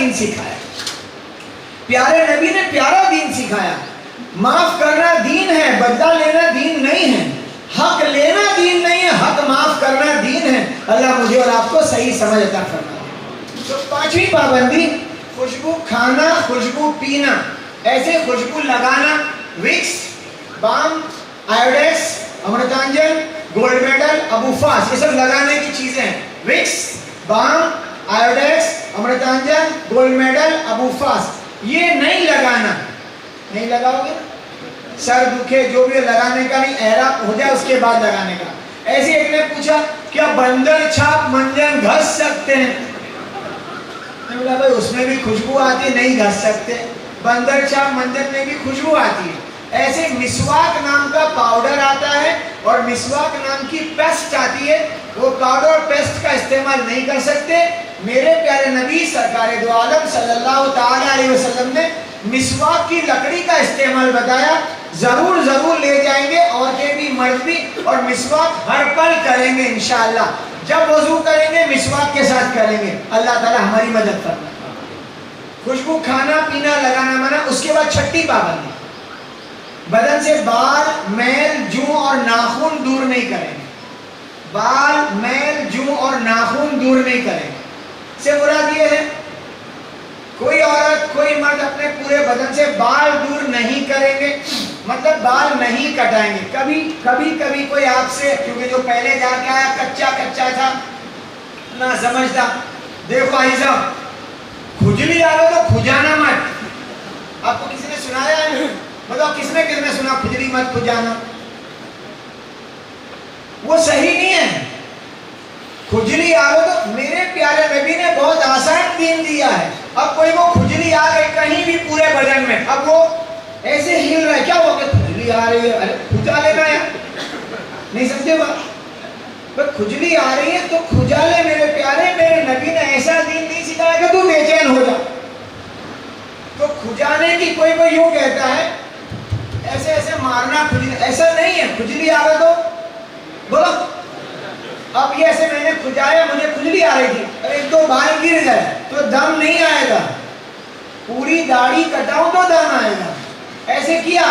दीन सिखाया, प्यारे नबी ने प्यारा दीन सिखाया। माफ करना दीन है, बदला लेना दीन नहीं है। हक लेना दीन नहीं है, हक माफ करना दीन है। अल्लाह मुझे और आपको सही समझ अता फरमाए। तो पांचवी पाबंदी, खुशबू खाना, खुशबू पीना, ऐसे खुशबू लगाना, Vicks, balm, Iodex, Amrutanjan, gold medal, अबूफास, ये सब लगाने की चीजें हैं। Vicks, balm, Iodex, Amrutanjan, gold medal, अबूफास, ये नहीं लगाना। नहीं लगाओगे, सर दुखे जो भी लगाने का नहीं, एहराम हो जाए उसके बाद लगाने का। ऐसे एक ने पूछा क्या बंदर छाप मंजन घस सकते हैं? मैंने बोला भाई उसमें भी खुशबू आती है, नहीं घस सकते। बंदर छाप मंजन में भी खुशबू आती है। ऐसे मिसवाक नाम का पाउडर आता है और मिसवाक नाम की पेस्ट आती है, वो पाउडर और पेस्ट का इस्तेमाल नहीं कर सकते। मेरे प्यारे नबी सरकार दो आलम सल्लल्लाहु ताला अलैहि वसल्लम ने मिसवाक की लकड़ी का इस्तेमाल बताया। जरूर जरूर ले जाएंगे, औरतें भी मर्द भी, और मिसवाक हर पल करेंगे इंशाअल्लाह। जब वजू करेंगे मिसवाक के साथ करेंगे। अल्लाह ताला हमारी मदद फरमाए। खुशबू खाना पीना लगाना मना। उसके बाद छठी पाबंदी, बदन से बाल, मैल, जूं और नाखून दूर नहीं करेंगे। बाल, मैल, जूं और नाखून दूर नहीं करेंगे। से मुराद ये है कोई औरत कोई मर्द अपने पूरे बदन से बाल दूर नहीं करेंगे, मतलब बाल नहीं कटाएंगे। कभी कोई आपसे, क्योंकि जो पहले जाके आया कच्चा था ना समझता, देखो आई साहब खुजली आ रहा तो खुजाना मत। आपको किसी ने सुनाया है? बताओ किसने सुना खुजली मत खुजाना? वो सही नहीं है। खुजली आ रहा तो मेरे प्यारे नबी ने बहुत आसान दीन दिया है। अब कोई वो खुजली आ गई कहीं भी पूरे बदन में, अब वो ऐसे हिल रहा है, क्या हो गया? खुजली आ रही है, अरे खुजा लेना यार, नहीं समझे बात? पर खुजली आ रही है तो खुजा ले मेरे प्यारे। मेरे नबी ने ऐसा दीन नहीं सिखाया कि तू बेचैन हो जा। तो खुजाने की कोई यूं कहता है ऐसे ऐसे मारना खुजली, ऐसा नहीं है। खुजली आ रहा तो बोलो, अब ये ऐसे मैंने खुजाया, मुझे खुजली आ रही थी, अरे एक दो बाल गिर गए तो दम नहीं आएगा। पूरी दाढ़ी कटाऊं तो दम आएगा। ऐसे किया,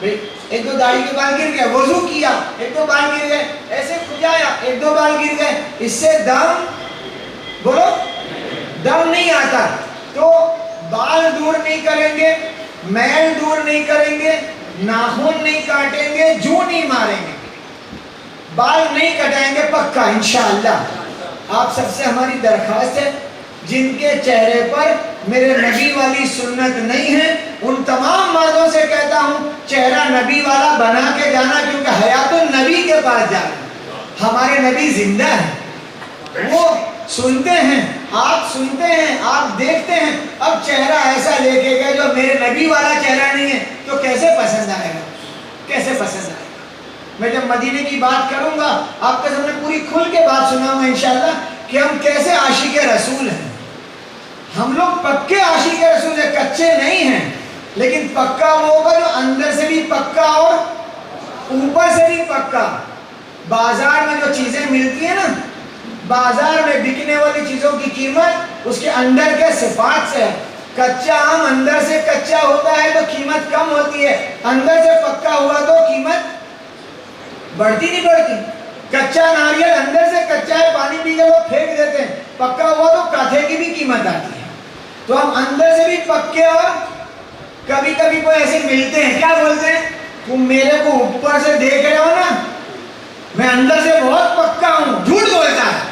एक दो दाढ़ी के बाल गिर गए, वजू किया, एक दो बाल गिर गए, ऐसे खुजाया, एक दो बाल गिर गए, इससे दम बोलो दम नहीं आता। तो बाल दूर नहीं करेंगे, मैल दूर नहीं करेंगे, नाखून नहीं काटेंगे, जूं नहीं मारेंगे, बाल नहीं कटाएंगे पक्का इंशाअल्लाह। आप सबसे हमारी दरखास्त है, जिनके चेहरे पर मेरे नबी वाली सुन्नत नहीं है, उन तमाम मर्दों से कहता हूँ चेहरा नबी वाला बना के जाना, क्योंकि हयातुन नबी के पास जाना। हमारे नबी जिंदा है, वो सुनते हैं, आप सुनते हैं, आप देखते हैं। अब चेहरा ऐसा लेके गए जो मेरे नबी वाला चेहरा नहीं है, तो कैसे पसंद आएगा? कैसे पसंद आएगा? मैं जब मदीने की बात करूंगा आपके सामने पूरी खुल के बात सुनाऊंगा इंशाअल्लाह कि हम कैसे आशिक रसूल हैं। हम लोग पक्के आशिक रसूल हैं, कच्चे नहीं हैं। लेकिन पक्का वो होगा जो अंदर से भी पक्का और ऊपर से भी पक्का। बाजार में जो चीजें मिलती है ना, बाजार में बिकने वाली चीजों की कीमत उसके अंदर के सिफात से है। कच्चा आम अंदर से कच्चा होता है तो कीमत कम होती है, अंदर से पक्का हुआ तो कीमत बढ़ती नहीं बढ़ती। कच्चा नारियल अंदर से कच्चा है, पानी पी के लोग फेंक देते हैं, पक्का हुआ तो काथे की भी कीमत आती है। तो हम अंदर से भी पक्के, और कभी कभी कोई ऐसे मिलते हैं, क्या बोलते हैं, तुम मेरे को ऊपर से देख रहे हो ना, मैं अंदर से बहुत पक्का हूं। झूठ बोलता है।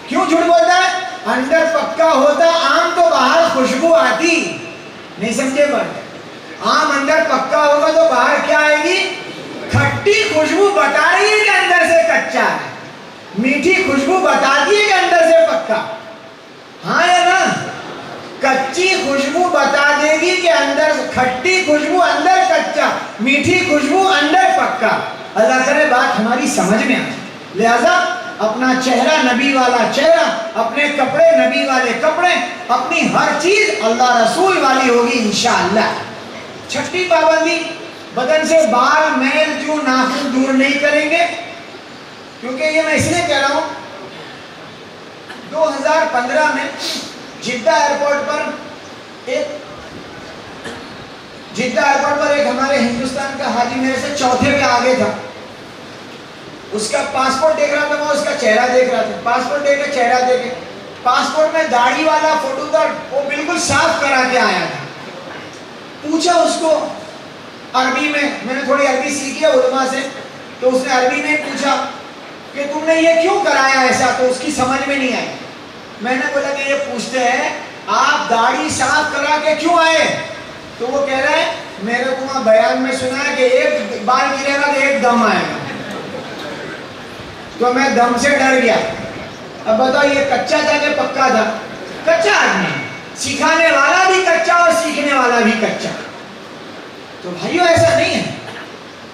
क्यों झूठ बोलता है? अंदर पक्का होता आम तो बाहर खुशबू आती नहीं, समझे बात? आम अंदर पक्का होगा तो बाहर क्या आएगी? खट्टी खुशबू बता रही है कि अंदर से कच्चा है, मीठी खुशबू बताती है कि अंदर से पक्का। हाँ या ना? कच्ची खुशबू बता देगी कि अंदर खट्टी खुशबू, अंदर कच्चा, मीठी खुशबू अंदर पक्का। अल्लाह करे बात हमारी समझ में आए। लिहाजा अपना चेहरा नबी वाला चेहरा, अपने कपड़े नबी वाले कपड़े, अपनी हर चीज अल्लाह रसूल वाली होगी इंशाअल्लाह। छठी पाबंदी, बदन से बाल, मैल, जूं, नाखून दूर नहीं करेंगे। क्योंकि ये मैं इसलिए कह रहा हूं, 2015 में जिद्दा एयरपोर्ट पर एक हमारे हिंदुस्तान का हाजी मेरे से चौथे पे आगे था। उसका पासपोर्ट देख रहा था, मैं उसका चेहरा देख रहा था। पासपोर्ट देखे, चेहरा देखे, पासपोर्ट में दाढ़ी वाला फोटो था, वो बिल्कुल साफ करा के आया था। पूछा उसको अरबी में, मैंने थोड़ी अरबी सीखी है उलमा से, तो उसने अरबी में पूछा कि तुमने ये क्यों कराया ऐसा, तो उसकी समझ में नहीं आई। मैंने बोला कि ये पूछते हैं आप दाढ़ी साफ करा के क्यों आए, तो वो कह रहा है मेरे को वहां बयान में सुना है कि एक बाल गिरेगा तो एक दम आएगा, तो मैं दम से डर गया। अब बताओ ये कच्चा था कि पक्का था? कच्चा आदमी, सिखाने वाला भी कच्चा और सीखने वाला भी कच्चा। तो भाइयों ऐसा नहीं है,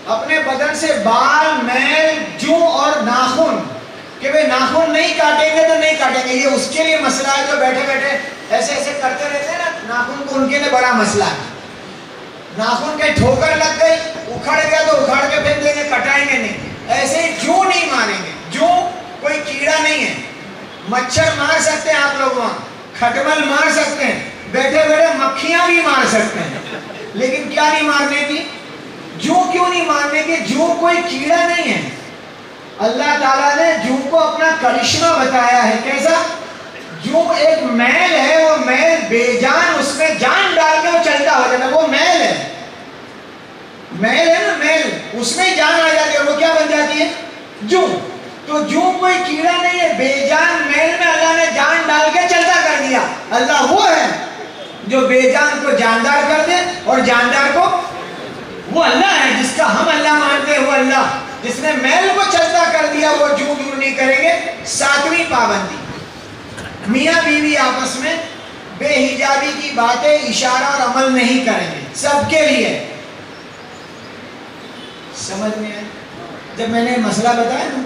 अपने बदन से बाल, मैल, जूं और नाखून, कि भाई नाखून नहीं काटेंगे तो नहीं काटेंगे, ये उसके लिए मसला है जो बैठे बैठे ऐसे ऐसे करते रहते हैं ना नाखून को, उनके लिए बड़ा मसला है। नाखून के ठोकर लग गई, उखड़ गया तो उखाड़ के फेंक देंगे, कटाएंगे नहीं। ऐसे ही जूं नहीं मारेंगे, जूं कोई कीड़ा नहीं है। मच्छर मार सकते हैं आप लोग, वहां खटमल मार सकते हैं, बैठे बैठे मक्खियां भी मार सकते हैं, लेकिन क्या नहीं मारने की? जूं क्यों नहीं मारने की? जूं कोई कीड़ा नहीं है। अल्लाह ताला ने जूं को अपना करिश्मा बताया है। कैसा? जूं एक मैल है, वो मैल बेजान, उसमें जान डाल के वो चलता हो जाता है, वो मैल है। मैल है ना, मैल, उसमें जान आ जाती है, वो क्या बन जाती है? जूं। तो जूं कोई कीड़ा नहीं है, बेजान मैल में अल्लाह ने जान डाल के चलता कर दिया। अल्लाह वो है जो बेजान को जानदार कर दे, और जानदार को, वो अल्लाह है जिसका हम अल्लाह मानते हैं। वो अल्लाह जिसने मैल को चलता कर दिया, वो जूं दूर नहीं करेंगे। सातवीं पाबंदी, मियां बीवी आपस में बेहिजाबी की बातें, इशारा और अमल नहीं करेंगे, सबके लिए। समझ में आया? जब मैंने मसला बताया ना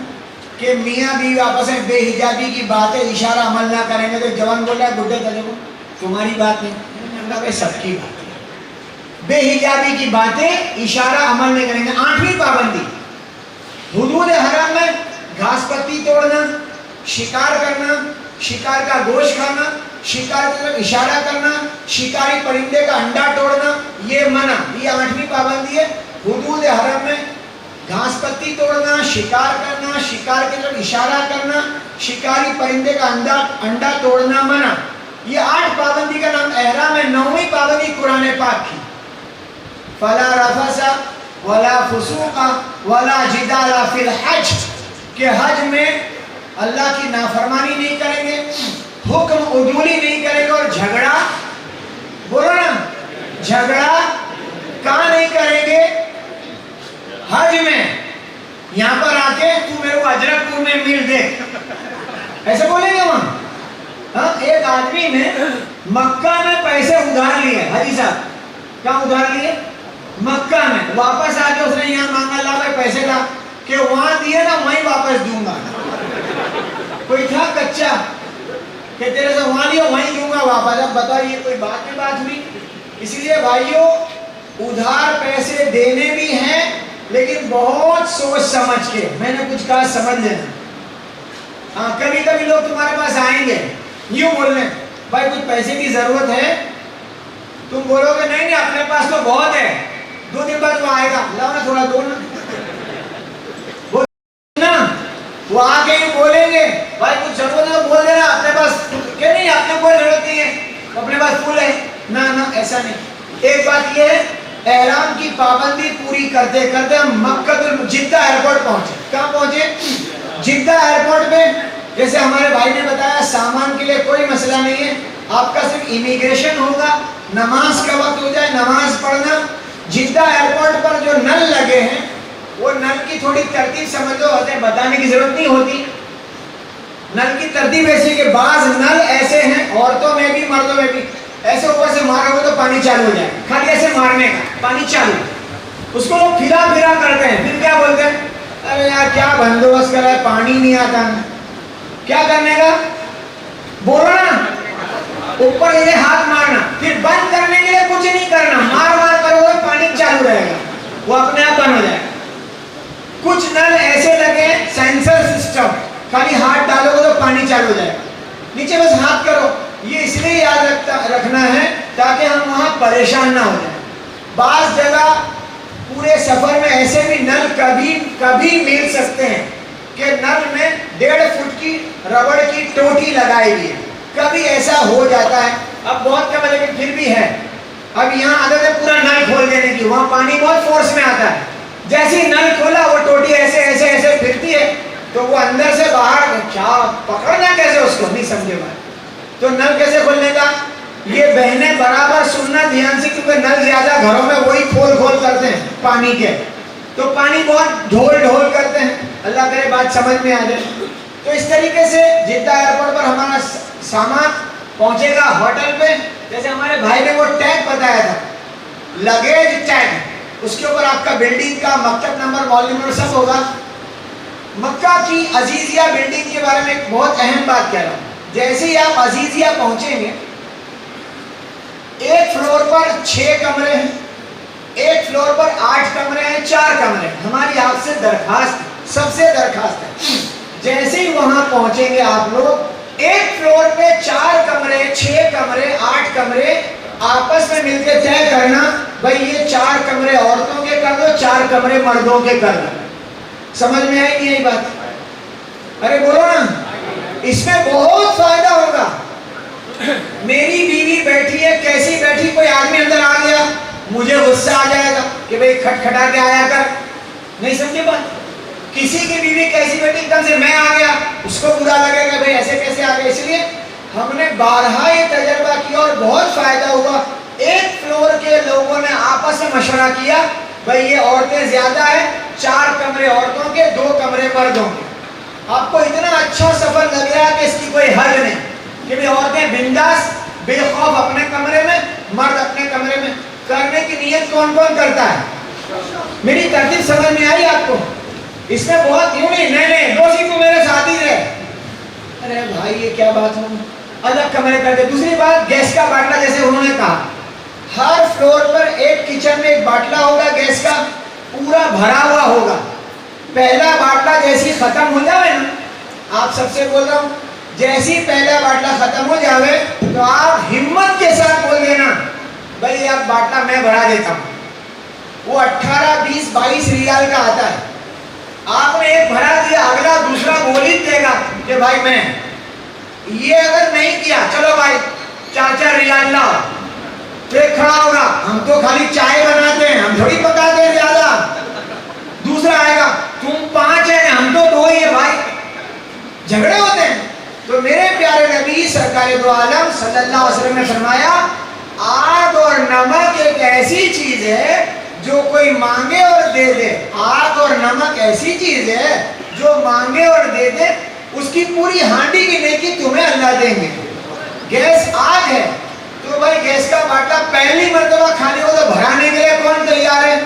कि मियां बीवी आपस में बेहिजाबी की बातें, इशारा, अमल ना करेंगे, तो जवान बोल रहा है गुड्डे तले को तुम्हारी बात नहीं, सबकी बात है। बेहिजाबी की बातें, इशारा, अमल नहीं करेंगे। आठवीं पाबंदी, हुदूद हराम में घास पत्ती तोड़ना, शिकार करना, शिकार का गोश्त खाना, शिकार की तरफ इशारा करना, शिकारी परिंदे का अंडा तोड़ना, ये मना। ये आठवीं पाबंदी है। हुदूद हराम में घास पत्ती तोड़ना, शिकार करना, शिकार की तरफ इशारा करना, शिकारी परिंदे का अंडा तोड़ना मना। ये 8 पाबंदी का नाम एहराम है। 9वीं पाबंदी कुरान पाक की, फला रफसा वला फुसूका वला जिदाला फिल हज, के हज में अल्लाह की नाफरमानी नहीं करेंगे, हुक्म उदूली नहीं करेंगे, और झगड़ा, बोलो ना, झगड़ा कहाँ नहीं करेंगे? हज में। यहां पर आके तू मेरे को अजरकपुर में मिल दे, ऐसे बोलेंगे वहां? हाँ, एक आदमी ने मक्का में पैसे उधार लिए, हाजी साहब, कहाँ उधार लिए? मक्का में। वापस आके उसने यहाँ मांगा, ला भाई पैसे ला, कि वहां दिए ना वहीं वापस दूंगा। कोई था कच्चा कि तेरे से वहां लिया वहीं दूंगा वापस। अब बताइए, कोई बात की बात हुई? इसलिए भाइयों, उधार पैसे देने भी हैं, लेकिन बहुत सोच समझ के। मैंने कुछ कहा, समझ लेना। हाँ, कभी कभी लोग तुम्हारे पास आएंगे यूं बोलने, भाई कुछ पैसे की जरूरत है, तुम बोलोगे नहीं नहीं अपने पास तो बहुत है। 2 दिन बाद वो आएगा, लाओ ना थोड़ा, दो ना, वो आके ही बोलेंगे भाई कुछ जरूरत है तो बोल देना, अपने पास क्या नहीं, अपने कोई जरूरत नहीं है, अपने पास फूल है ना। ना, ऐसा नहीं। एक बात ये है, एहराम की पाबंदी पूरी करते करते हम मक्का जिद्दा एयरपोर्ट पहुंचे। कहाँ पहुंचे? जिद्दा एयरपोर्ट पे। जैसे हमारे भाई ने बताया, सामान के लिए कोई मसला नहीं है, आपका सिर्फ इमिग्रेशन होगा, नमाज का वक्त हो जाए, नमाज पढ़ना। जिद्दा एयरपोर्ट पर जो नल लगे हैं, वो नल की थोड़ी तरतीब समझ लो, बताने की जरूरत नहीं होती। नल की तरतीब ऐसी कि बाज नल ऐसे हैं, औरतों में भी मर्दों में भी, ऐसे ऊपर से मारोगे तो पानी चालू हो जाए, खाली ऐसे मारने का, पानी चालू। उसको लोग फिरा फिरा करते हैं, फिर क्या बोलते हैं, अरे यार क्या बंदोबस्त करा है, पानी नहीं आता ना। क्या करने का? बोलो ना, ऊपर ये हाथ मारना, फिर बंद करने के लिए कुछ नहीं करना, मार मार करोगे पानी चालू रहेगा, वो अपने आप बंद हो जाएगा। कुछ नल ऐसे लगे सेंसर सिस्टम, खाली हाथ डालोगे तो पानी चालू हो जाएगा। नीचे बस हाथ करो, ये इसलिए याद रखना है ताकि हम वहां परेशान ना हो जाए। बास जगह पूरे सफर में ऐसे भी नल कभी कभी मिल सकते हैं कि नल में 1.5 फुट की रबड़ की टोटी लगाई हुई है, कभी ऐसा हो जाता है। अब बहुत कम है लेकिन फिर भी है। अब यहाँ आदत है पूरा नल खोल देने की, वहां पानी बहुत फोर्स में आता है। जैसे ही नल खोला वो टोटी ऐसे ऐसे ऐसे फिरती है तो वो अंदर से बाहर, क्या पकड़ना कैसे उसको, नहीं समझे बात। तो नल कैसे खोलने का, ये बहने बराबर सुनना ध्यान से, क्योंकि नल ज्यादा घरों में वही खोल खोल करते हैं पानी के, तो पानी बहुत ढोल ढोल करते हैं। अल्लाह करे बात समझ में आ जाए। तो इस तरीके से जिद्दा एयरपोर्ट पर हमारा सामान पहुंचेगा होटल पे। जैसे हमारे भाई ने वो टैग बताया था, लगेज टैग, उसके ऊपर आपका बिल्डिंग का मकतब नंबर, मॉल नंबर सब होगा। मक्का की अजीजिया बिल्डिंग के बारे में एक बहुत अहम बात कह रहा हूं। जैसे ही आप अजीजिया पहुंचेंगे, एक फ्लोर पर 6 कमरे हैं, एक फ्लोर पर 8 कमरे हैं, 4 कमरे हैं। हमारी आपसे दरखास्त, सबसे दरखास्त है, जैसे ही वहां पहुंचेंगे आप लोग, एक फ्लोर पे 4 कमरे, 6 कमरे, 8 कमरे आपस में मिलकर तय करना, भाई ये 4 कमरे औरतों के कर दो, 4 कमरे मर्दों के कर दो। समझ में आई नहीं आई बात? अरे बोलो ना, इसमें बहुत फायदा होगा। मेरी बीवी बैठी है, कैसी बैठी, कोई आदमी अंदर आ गया, मुझे गुस्सा आ जाएगा कि भाई खटखटा के आया कर, नहीं समझे बात। किसी की बीवी कैसी बैठी, एकदम से मैं आ गया, उसको बुरा लगेगा, भाई ऐसे कैसे आ गए। इसलिए हमने 12 ये तजर्बा किया और बहुत फायदा हुआ। एक फ्लोर के लोगों ने आपस में मशवरा किया, भाई ये औरतें ज्यादा है, 4 कमरे औरतों के, 2 कमरे मर्दों के। आपको इतना अच्छा सफर लग रहा है कि इसकी कोई हद नहीं, कि भाई औरतें बिंदास बेखौफ अपने कमरे में, मर्द अपने कमरे में। करने की नीयत कौन कौन करता है? मेरी तरतीब समझ में आई आपको? इसमें बहुत यूं नहीं, नहीं दोषी को मेरे साथ ही रहे। अरे भाई ये क्या बात हो, अलग कमरे कर दे। दूसरी बात, गैस का बाटला, जैसे उन्होंने कहा, हर फ्लोर पर एक किचन में एक बाटला होगा, गैस का पूरा भरा हुआ होगा। पहला बाटला जैसी खत्म हो जावे ना, आप सबसे बोल रहा हूं, जैसी पहला बाटला खत्म हो जावे तो आप हिम्मत के साथ बोल देना, भाई अब बाटला मैं भरा देता हूं। वो 18, 20, 22 रियाल का आता है। आपने एक भरा दिया, अगला दूसरा बोल ही देगा कि भाई मैं, ये अगर नहीं किया, चलो भाई 4-4 रियाल लाओ, फिर खड़ा होगा, हम तो खाली चाय बनाते हैं, हम थोड़ी पकाते हैं ज्यादा। दूसरा आएगा, तुम 5 हैं, हम तो 2 ही है भाई, झगड़े होते हैं। तो मेरे प्यारे नबी सरकार दो आलम सल्लल्लाहु अलैहि वसल्लम ने फरमाया, आग और नमक एक ऐसी चीज है जो कोई मांगे और दे दे। आग और नमक ऐसी चीज है जो मांगे और दे दे, उसकी पूरी हांडी की नेकी तुम्हें अल्लाह देंगे। गैस आग है तो भाई गैस का बाटला पहली मर्तबा खाने को तो भराने के लिए कौन तैयार है?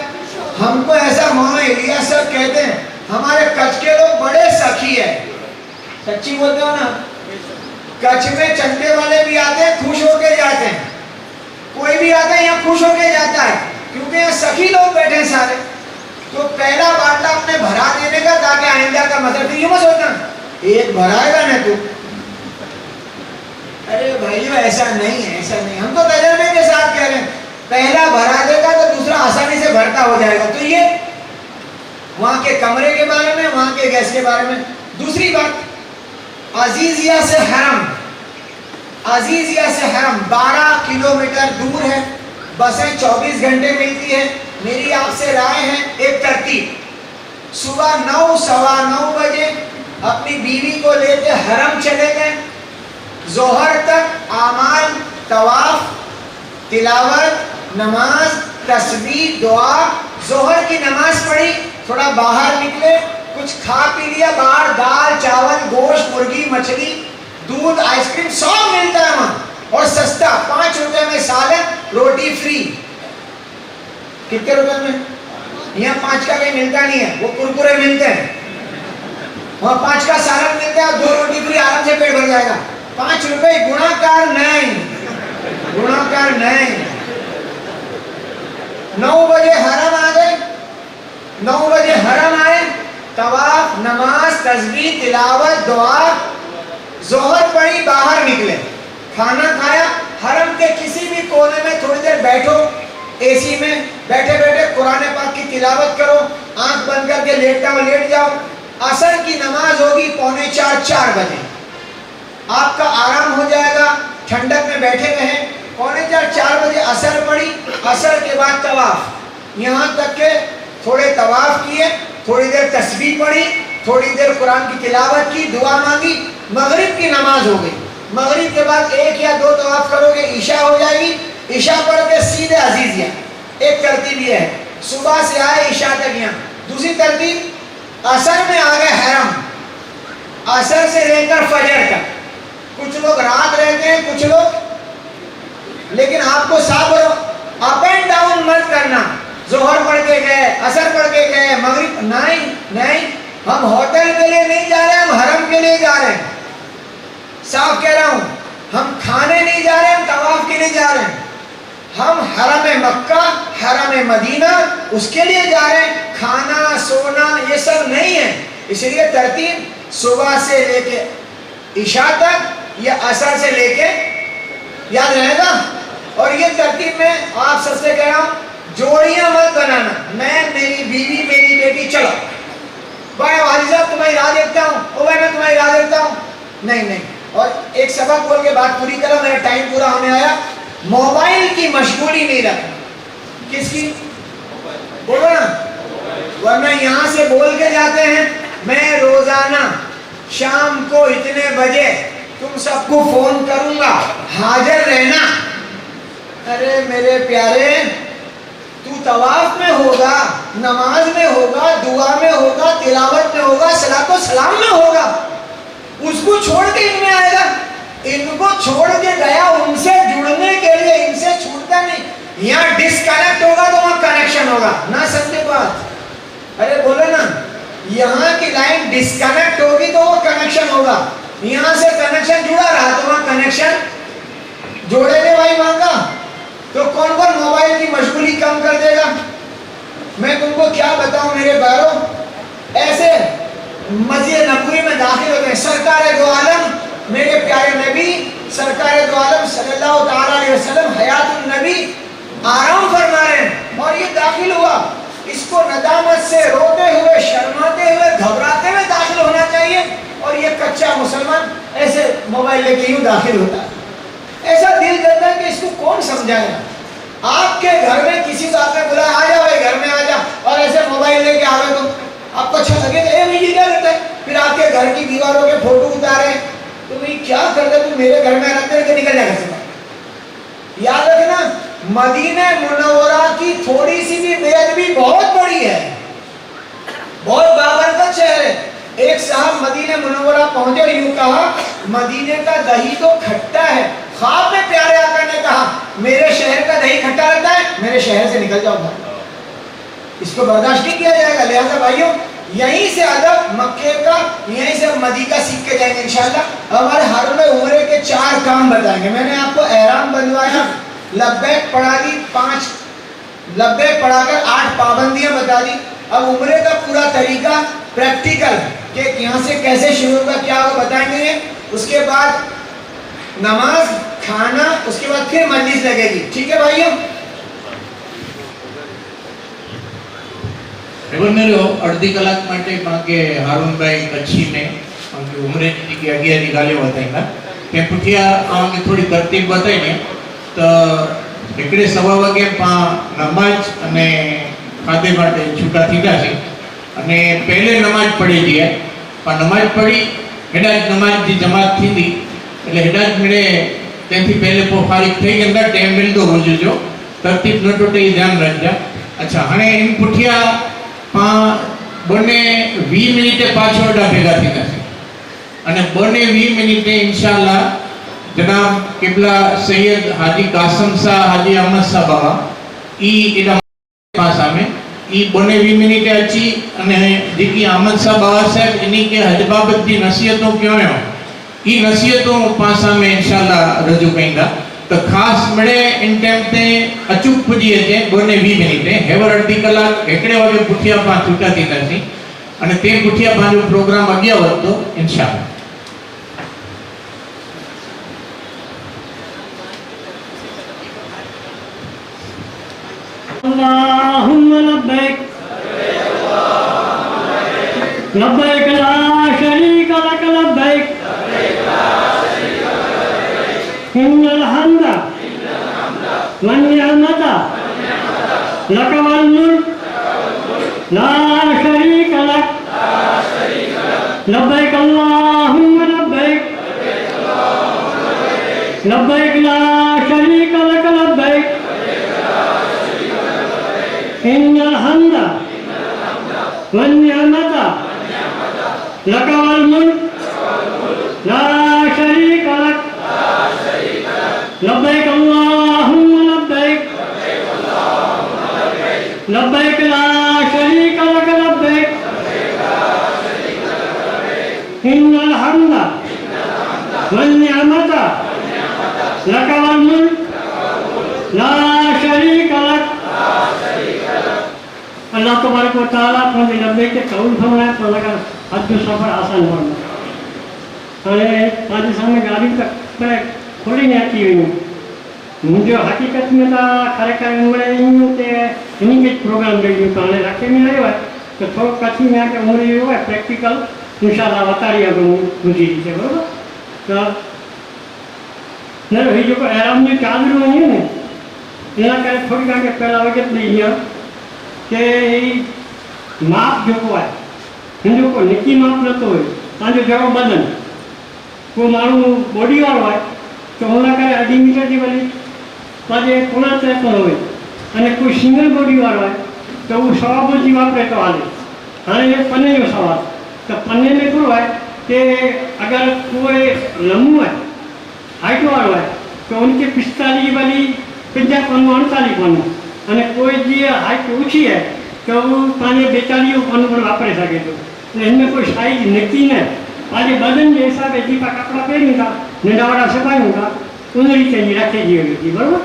हमको ऐसा मौलाना इलियास साहब कहते हैं, हमारे कच्छ के लोग बड़े सखी है, सच्ची बोलते हो ना। कच्छ में चंदे वाले भी आते हैं, खुश होके जाते हैं, कोई भी आता है यहाँ खुश होके जाता है, क्योंकि यहाँ सखी लोग बैठे हैं सारे। तो पहला बाटला अपने भरा देने का, ताकि आइंदा का मतलब, तो ये मत सोचना एक भराएगा ना तू, अरे भाई ऐसा नहीं है, ऐसा नहीं। हम तो तजर्बे के साथ कह रहे हैं, पहला भरा देगा तो दूसरा आसानी से भरता हो जाएगा। तो ये वहां के कमरे के बारे में, वहां के गैस के बारे में। दूसरी बात, अजीजिया से हरम, अजीजिया से हरम 12 किलोमीटर दूर है, बसें 24 घंटे मिलती है। मेरी आपसे राय है, एक तरतीब, सुबह 9, सवा 9 बजे अपनी बीवी को लेते हरम चले गए, जोहर तक आमाल, तवाफ, तिलावत, नमाज, तस्बीह, दुआ। जोहर की नमाज पढ़ी, थोड़ा बाहर निकले, कुछ खा पी लिया बाहर, दाल चावल गोश्त मुर्गी मछली दूध आइसक्रीम सब मिलता है वहां, और सस्ता, 5 रुपए में सालन रोटी फ्री। कितने रुपए में? यहाँ 5 का कहीं मिलता नहीं है, वो कुरकुरे मिलते हैं, वहां 5 का सालन मिलता है, 2 रोटी फ्री, आराम से पेट भर जाएगा। 5 रुपए गुणाकार नहीं, गुणाकार नहीं। 9 बजे हरम आ गए, 9 बजे हरम आए, तवाफ, नमाज, तस्बीह, तिलावत, दुआ, जोहर पढ़ी, बाहर निकले, खाना खाया, हरम के किसी भी कोने में थोड़ी देर बैठो, एसी में बैठे बैठे कुरान पाक की तिलावत करो, आंख बंद करके लेट जाओ। असर की नमाज होगी 3:45-4 बजे, आपका आराम हो जाएगा, ठंडक में बैठे रहे। 3:45-4 बजे असर पड़ी, असर के बाद तवाफ, यहाँ तक के थोड़े तवाफ किए, थोड़ी देर तस्बीह पढ़ी, थोड़ी देर कुरान की तिलावत की, दुआ मांगी, मगरिब की नमाज हो गई। मगरिब के बाद 1 या 2 तवाफ करोगे, ईशा हो जाएगी। ईशा पढ़ के सीधे अजीजिया। एक तरतीब ये है, सुबह से आए ईशा तक यहाँ। दूसरी तरतीब, असर में आ गए हरम, असर से लेकर फजर तक। कुछ लोग रात रहते हैं, कुछ लोग, लेकिन आपको साफ अप एंड डाउन मत करना। जोहर पढ़ के गए, असर पढ़ के गए, मगरिब, नहीं, हम होटल के लिए नहीं जा रहे, हम हरम के लिए जा रहे हैं। साफ कह रहा हूं, हम खाने नहीं जा रहे, हम तवाफ के लिए जा रहे हैं। हम हरम मक्का, हरम मदीना, उसके लिए जा रहे हैं। खाना सोना ये सब नहीं है। इसलिए तरतीब सुबह से लेके इशा तक या असर से लेके, याद रहेगा। और ये तरतीब में आप सबसे कह रहा हूं, जोड़ियां मत बनाना। मैं, मेरी बीवी, मेरी बेटी, चलो भाई वाली साहब तुम्हारी राह देखता हूँ, ओ भाई मैं तुम्हारी राह देखता हूँ, नहीं। और एक सबक बोल के बात पूरी करो, मेरा टाइम पूरा होने आया। मोबाइल की मशगूली नहीं रखना। किसकी? बोलो ना, वरना यहां से बोल के जाते हैं, मैं रोजाना शाम को इतने बजे तुम सबको फोन करूंगा, हाजिर रहना। अरे मेरे प्यारे, तू तवाफ में होगा, नमाज में होगा, दुआ में होगा, तिलावत में होगा, सलातो सलाम में होगा, उसको छोड़ के इनमें आएगा। इनको छोड़ के गया उनसे जुड़ने के लिए, इनसे छूटता नहीं। यहाँ डिस्कनेक्ट होगा तो वहां कनेक्शन होगा ना, समझे बात? अरे बोलो ना, यहाँ की लाइन डिस्कनेक्ट होगी तो वो कनेक्शन होगा। यहाँ से कनेक्शन जुड़ा रहा तो वहां कनेक्शन जोड़ेंगे भाई मांगा। तो कौन कौन मोबाइल की मशगूली कम कर देगा? मैं तुमको क्या बताऊं मेरे भाइयों, ऐसे मस्जिद नबवी में दाखिल होते हैं, सरकार दो आलम, मेरे प्यारे नबी सरकार दो आलम सल्लल्लाहु ताला अलैहि वसल्लम हयातुन नबी आराम फरमा रहे हैं, और ये दाखिल हुआ। इसको नदामत से, रोते हुए, शर्माते हुए, घबराते हुए दाखिल होना चाहिए। और ये कच्चा मुसलमान ऐसे मोबाइल लेके यूं दाखिल होता है। ऐसा दिल करता है कि इसको कौन समझाएगा। आपके घर में किसी को आपने बुलाया, आ जा भाई घर में आ जा, और ऐसे मोबाइल लेके आवे तो आपको अच्छा लगेगा, ये भाई क्या करता है? फिर आपके घर की दीवारों के फोटो उतारे तो भाई क्या करते, तुम मेरे घर में रहते हैं, निकल जाएगा सब। याद रखना, मदीने मुनव्वरा की थोड़ी सी भी बेअदबी बहुत बड़ी है, बहुत बाबरकत शहर है। एक साहब मदीने मुनव्वरा पहुंचे और यूं कहा, मदीने का दही तो खट्टा है। ख्वाब में प्यारे आका ने कहा, मेरे शहर का दही खट्टा रहता है, मेरे शहर से निकल जाओ। इसको बर्दाश्त नहीं किया जाएगा। लिहाजा भाइयों, यहीं से अदब मक्के का, यहीं से मदी का सीख के जाएंगे इंशाल्लाह। हमारे हर में उम्रे के 4 काम बताएंगे। मैंने आपको एहराम बंधवाया, लब्बैक पढ़ा दी, 5 लब्बैक पढ़ाकर 8 पाबंदियां बता दी। अब उम्रे का पूरा तरीका प्रैक्टिकल कि यहाँ से कैसे शुरू होगा, क्या होगा, बताएंगे। उसके बाद नमाज, खाना, उसके बाद फिर मजलिस लगेगी। ठीक है भाइयों? अर्धी कलाक માટે બાકે હારૂનભાઈ કચ્છી ને બાકે ઉમરેની કે 11 ગાલે બતાઈના કે પુઠિયા આમે થોડી તરતીબ બતાઈને તો એકડે સવા વાગે નમાજ અને ખાધે માટે છૂટા થીધા છે અને પહેલે નમાજ પડી ગયા પણ નમાજ પડી હેડા નમાજ જી જમાત થીધી એટલે હેડા મેળે તેથી પહેલે ફારિક થઈ ગયા ટાઈમ મિલતો હોજો તરતીબ ન ટૂટે ધ્યાન રાખજો। अच्छा हणे इन पुठिया बने 20 मिनिटे पाछोड़ा भेगा थी अने बने 20 मिनिटे इंशाअल्लाह जनाब किबला सैयद हाजी कासम शाह हाजी अहमद शाह बाबा ई एडा पासा में ई बने 20 मिनिटे अची अने जेकी अहमद शाह बाबा साहब इनी के हज बाबत दी नसीहतों क्यों है ई नसीहतों पासा में इंशाअल्लाह रजू कईंदा। तो खास मळे इन टाइम ते अचूक पुजी अचे बने 20 मिनिटे हेवर अर्धी कलाक एकड़े वागे पुठिया पा छूटा थींदासी अने ते पुठिया पांजो प्रोग्राम अग्या वधतो इंशाअल्लाह। लब्बैक ला शरीक लक लब्बैक इन्नल हम्द वन निअमत लक वल मुल्क ला शरीक लक लब्बैक अल्लाहुम्मा लब्बैक लब्बैक ला शरीक लक लब्बैक इन्नल हम्द वन निअमत लक वल मुल्क ला शरीक लक लब्बैक अल्लाहुम्मा लब्बैक लब्बैक ला शरीक लक लब्बैक इन्नल हम्द वन निअमत लक वल मुल्क ला शरीक लक। अल्लाह तबारक व तआला अपने लब्बे के कबूल फरमाए तो लगा हज जो सफर आसान होना अरे आज सामने गाड़ी तक खोली नहीं आती हुई मुझे हकीकत में था खरेखर उम्र इन्हीं के प्रोग्राम रही तो हाणे रखे में आयो है तो थोड़ो कच्छी में आके उम्र जो है प्रैक्टिकल इंशाल्लाह बताड़ी अगो बुझी दी बराबर तो न ही जो एराम जो चादर हुई है ने इना करे थोड़ी का के पहला वगत नहीं है के माप जो है हिंदू को निकी माप न तो है ताजो जड़ो बदन को मारू बॉडी वालो है तो होना करे 2.5 मीटर की वाली पाजे कोना तय पर होवे अने कोई सिंगल बॉडी वालो है तो वो सवा जी वापरे तो हाले हाणे ये पन्ने जो सवाल तो पन्ने में को है कि अगर कोई लम्बू है हाइट वालो है तो उनके 45 वाली 50 पन्नो 48 पन्नो अने कोई जी हाइट ऊंची है तो वो पाने 42 पन्नो पर वापरे सके तो इनमें कोई साइज नक्की न आज बदन के हिसाब से जीपा कपड़ा पहनी था निंडावड़ा सफाई था उन रीते जी रखे जी होगी बराबर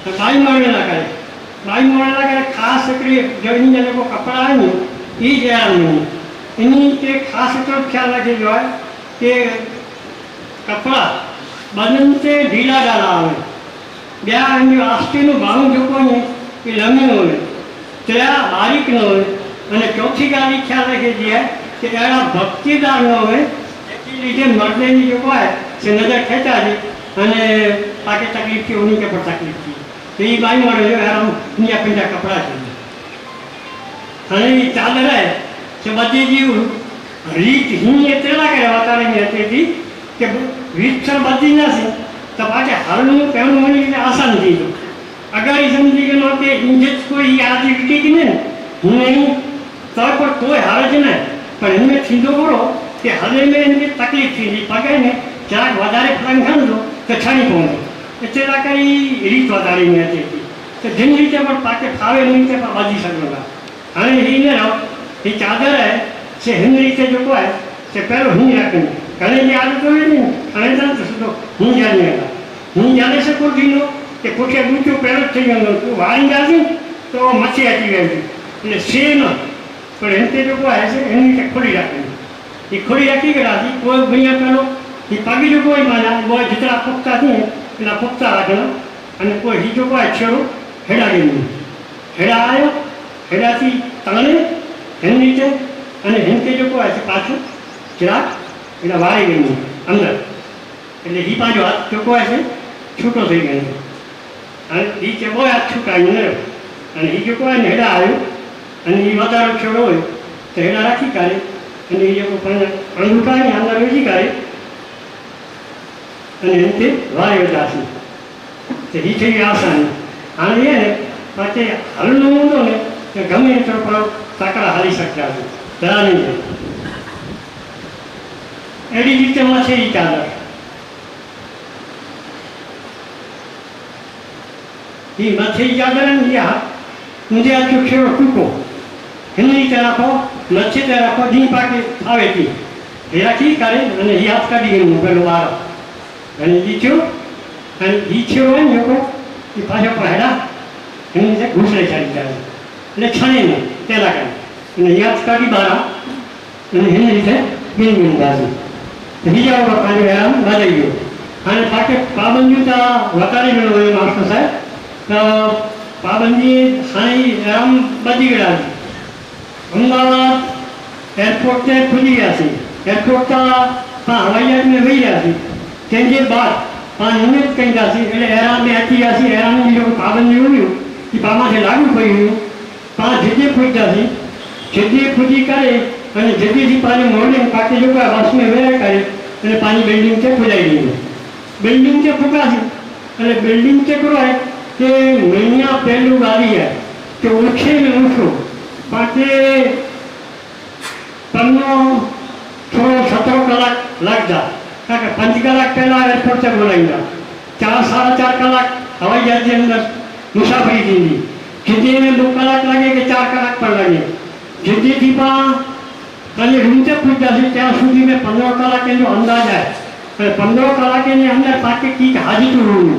तो बाई मोड़े ना करे खास जो इन जने को कपड़ा है नहीं ये ख्याल नहीं इन्हीं के खास तो ख्याल रखे जो है कि कपड़ा बदन से ढीला डाला है ब्या आस्तीनु भाव जो को ये लंबी न हो त्या बारीक न हो अने चौथी गाली ख्याल रखे जी है कि अड़ा भक्तिदार न हो लीधे मर्दे जो है से नजर खेचा जी अने ताके तकलीफ थी उन्हीं के पर तकलीफ थी तो ये बाई मरे जो है इन्हीं पंजा कपड़ा चाहिए हाँ ये चादर है से बच्चे जी रीत ही एतरा करे वातावरण में रहती थी कि रीत सर बदली ना सी तो पाके हरणु पहनु होने के आसान थी तो अगर ये समझी के नो के इंजेक्ट कोई एक्टिविटी की नहीं तो पर कोई हरज न पर इनमें थींदो बोलो कि हले में इनकी तकलीफ थी पगे ने जरा वधारे फलन खन दो तो छणी पवंदो एतरा कई रीत वधारी में अचे थी तो जिन रीते पर पाके फावे उन रीते पर बदली सघंदा हाणे ही न रहो ये चादर है से हिन रीते जो है से पहलो ही रखनी घणे जी आदत हुई नहीं हाणे तो सुठो ही जाने लगा ही जाने से कोई थींदो कि पुठियां ॾूचो पहिरियों थी वेंदो तूं वारींदासीं तो मथे अची वेंदी એટલે से न पर हिते जो है से हिन खे खोली रखनी ये खोली रखी कराती कोई भैया पहलो ये पग जो कोई माना वो जितना पुख्ता थी इतना पुख्ता रखना अने कोई ही जो है छेड़ो हेड़ा ॾिनी हेड़ा आयो हेड़ा थी ताणे हिन नीचे अने हिन खे जो है से पाछो चिराग एड़ा वारी ॾिनी अंदर એટલે ही पंहिंजो हथ जो है से छूटो थी वेंदो अने ही चइबो आहे हथ छुटाईंदो न अने ही जो है हेड़ा आयो अने ही वधारो छेड़ो हुयो तो हेड़ा रखी करे अने ये जो अंगूठा ने अंदर विझी करे अने हिते वारे वेंदासीं तो ही थी आसानी हाणे ये ने पाछे हलणो हूंदो ने तो गमे एतिरो पर तकड़ा हली सघंदासीं दरानी में अहिड़ी रीते मथे जी चादर ही मथे जी चादर इहा मुंहिंजे हथ जो छेड़ो टूको हिन रीते रखो मथे ते रखो जीअं पाके फावे थी हे रखी करे अने ही हथ कढी वेंदो पहिरियों वारो अने ही थियो अने ही छेड़ो आहे जेको ही पाछो पहिरा हिन ते घुसड़े छॾींदासीं એટલે છણે નહીં તેલા કરે અને યાદ કાઢી બારા અને हिन रीते ॿिनि वेंदासीं त बीजा वॾो पंहिंजो हैरान वधाई वियो हाणे पाके पाबंदियूं त वधारे वियो हुयो मास्टर साहिब त पाबंदी हाणे हैरान ॿधी विया अहमदाबाद एयरपोर्ट से खुली रही एयरपोर्ट का हवाई जहाज में वही रही तेजे बाद हिम्मत कहीं रही એટલે હેરાન में अची रही હેરાन की जो पाबंदी हुई कि पामा से लागू पड़ी हुई जजे पूछता थी जजे पूछी करे અને જગ્યાથી પાણી મોર્નિંગ પાકે જો બસ में વેરા કરે અને પાણી બિલ્ડિંગ છે પુજાઈ દીધું બિલ્ડિંગ છે ફૂકાશી અને બિલ્ડિંગ છે કરાય કે મહિના પહેલું આવી જાય કે ઓછે ને ઓછો પાકે 15-16 કલાક લાગતા કારણ કે 5 કલાક પહેલા એરપોર્ટ से બોલાવીને 4-4.5 કલાક હવાઈ જહાજની અંદર મુસાફરી થતી જગ્યાએ 2 કલાક લાગે કે 4 કલાક પણ લાગે જગ્યાથી પણ અને રૂમ से पूछता थी ત્યાં સુધી में 15 કલાકે जो अंदाज है 15 કલાકે ने अंदर पाके की हाजत हुई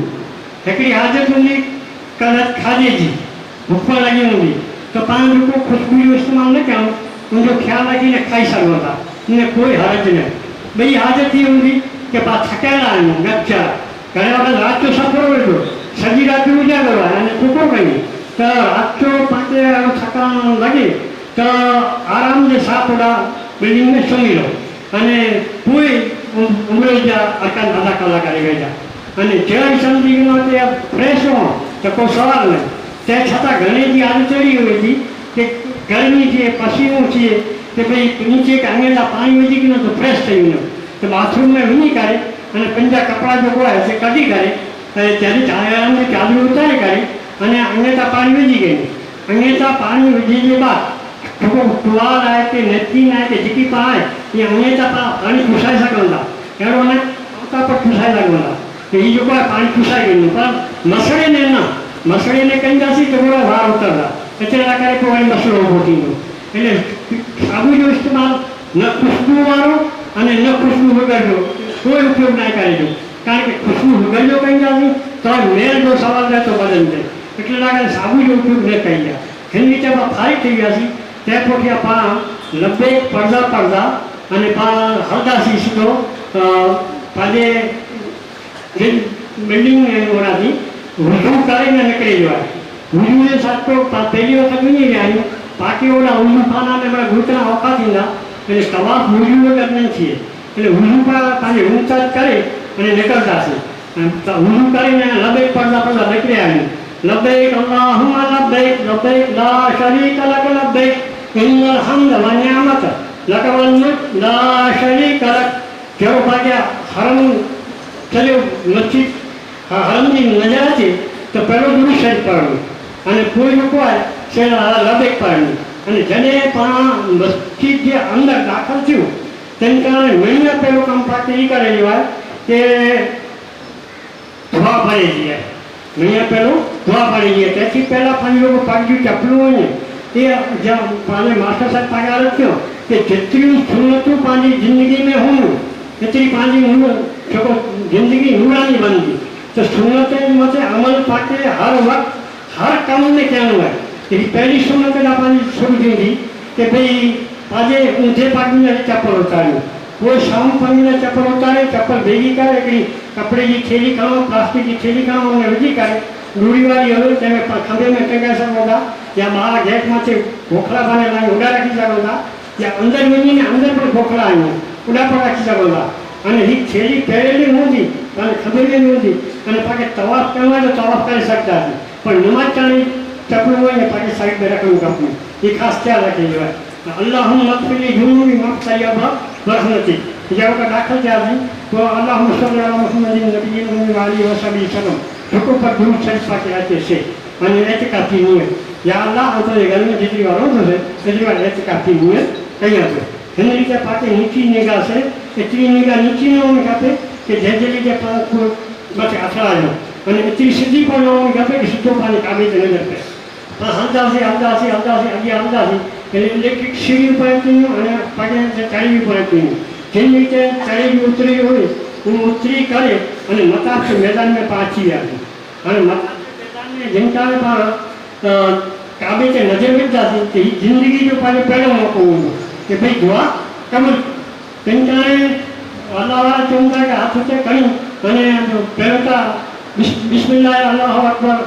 हिकिड़ी हाजत हूंदी कल्ह खाधे जी भूख लगी हूंदी तो पाण रुको खुशबू जो इस्तेमालु न कयूं उनजो ख़्यालु रखीने खाई सघूं था इनमें कोई हर्ज न ॿई हाजत थी हूंदी कि पाण थकियल आहियूं गचा घणे वक़्तु राति जो सफ़र वेठो सॼी राति उजागरो आहे अने टुको कयूं त राति जो पंहिंजे थकान लॻे तो आराम से साथ थोड़ा बिल्डिंग में सुमी लो अने कोई उम्र जा अरकान आधा कलाक करे वेजा अने जय समझी गयो ते फ्रेश हो तो कोई सवाल नहीं ते छता घणे जी आदत चढ़ी हुई थी कि गर्मी थी पसीनो थी कि भाई नीचे के अंगेला पानी विझी गयो तो फ्रेश थी वञो तो बाथरूम में वञी करे अने पंहिंजा कपड़ा जो आहे से कढी करे त्यारे चांहि में चालू उतारे करे अने अंगेता पानी विझी गई अंगेता पानी विझी के बाद टुवाल आहे कि नेपकिन आहे कि जेकी पाए ये अंगेता पाणी पुसाए सघूं था अहिड़ो न उता पर पुसाए सघूं था कि हीउ जेको आहे पाणी पुसाए वेंदो पर मसड़े ने न मसड़े ने कंदासीं त थोरा वार उतरंदा एतिरे लाइ करे पोइ वरी मसलो उभो थींदो એટલે સાબુ जो इस्तेमालु न खुशबू वारो अने न खुशबू वगैरह कोई उपयोग न करिजो कारण कि खुशबू वगैरह कंदासीं तो मेल जो सवाल रहतो बदन ते એટલે લાગે સાબુ जो उपयोग न कई हिन विच में फारी थी वियासीं તે પોઠિયા પાण લબેક પડદા પડદા અને પાण હળદાસી સીધો पंहिंजे बिल्डिंग में वञासीं वुज़ू करे न निकिरी वियो आहे वुज़ू जे साथ तो पहिरीं वक़्तु वञी विया आहियूं बाक़ी ओॾा वुज़ू खाना में घुटना औखा थींदा એટલે तवाफ़ वुज़ू वगैरह न थिए એટલે वुज़ू पंहिंजे मुमताज़ करे अने निकिरंदासीं वुज़ू करे न लबेक પડદા પડદા निकिरिया आहियूं लबैक अल्लाहुम्मा लबैक लबैक ला शरीक लक लबैक इन्नल हम्द व निअमत लक वल मुल्क ला शरीक लक जो भाग्या हरम चलो मस्जिद हरम की नजर अचे तो पहलो दुरूद शरीफ पढ़ो अने कोई जेको आहे से लबैक पढ़नी अने जॾहिं पाण मस्जिद जे अंदर दाख़िल थियूं तंहिं करे महीना पहिरियों कमु पाण ई करे वियो आहे कि दुआ भरिजी आहे महीना पहिरियों दुआ भरिजी आहे तंहिंखां पहिरियों पंहिंजो पाण जूं चपलूं आहिनि ये पंहिंजे मास्टर साहिब पघार रखियो कि जेतिरियूं सुनतूं पंहिंजी ज़िंदगी में हुयूं एतिरी पंहिंजी जेको ज़िंदगी नूरानी बनंदी तो सुनत जे मथे अमल पाके हर वक़्तु हर कम में करिणो आहे हिकड़ी पहिरीं सुनत खां पंहिंजी शुरू थींदी कि भई पंहिंजे ऊंधे पासे में चपल उतारियो पोइ शाम पंहिंजे चपल उतारे चपल भेगी करे हिकिड़ी कपिड़े जी थैली खणो प्लास्टिक जी थैली खणो हुन में विझी करे डूड़ी वारी हुई तंहिंमें खंभे में टंगाए सघो था या ॿार गेट मथे खोखला बाने लाइ उॾा रखी सघो था या अंदरि वञी ने अंदरि पण खोखला आहिनि उॾा पण रखी सघो था अने हीअ थैली पहिरें हूंदी पाण खंभे में हूंदी अने पाण तवाफ़ करिणो आहे त तवाफ़ करे सघंदासीं पर नमाज़ चाणी चपलूं आहिनि पाण साइड में रखणियूं खपनि हीअ ख़ासि ख़्यालु रखे वियो आहे अल्लाहुम्मा मग़फ़िर ज़ुनूबी मग़फ़िरतन बरहमतिक जब का दाखिल थियासीं पोइ अल्लाहुम्मा सल्लि अला मुहम्मदिन नबीन व आलिहि व सहबिहि वसल्लम जेको पर दुरूद शरीफ पाके अचे से अने एतिकाफ़ी नियत या अल्लाह तुंहिंजे घर में जेतिरी वार रहंदुसि तेतिरी वार एतिकाफ़ी नियत कयासीं हिन रीते पाके नीची निगाह से एतिरी निगाह नीची न हुअणु खपे कि जंहिंजे लिए पाण मथे अथड़ायूं अने एतिरी सिधी पण न हुअणु खपे कि सिधो पंहिंजे काबे ते नज़र पए पाण हलंदासीं हलंदासीं हलंदासीं अॻियां हलंदासीं इलेक्ट्रिक सीढ़ियूं पयूं थियूं अने पंहिंजे चढ़ी पयूं थियूं जिन रीते चढ़ी बि उतरी हुई उहो उतरी करे अने मताब जे मैदान में पाण अची वियासीं हाणे मताब जे मैदान में जिन करे पाण काबे ते नज़र विझंदासीं त हीअ ज़िंदगी जो पंहिंजो पहिरियों मौक़ो हूंदो कि भई दुआ क़बूल तंहिं करे अलाह वारा चवनि था कि हथ ते खणी अने पहिरियों त बिस्मिल्लाह अल्लाहु अकबर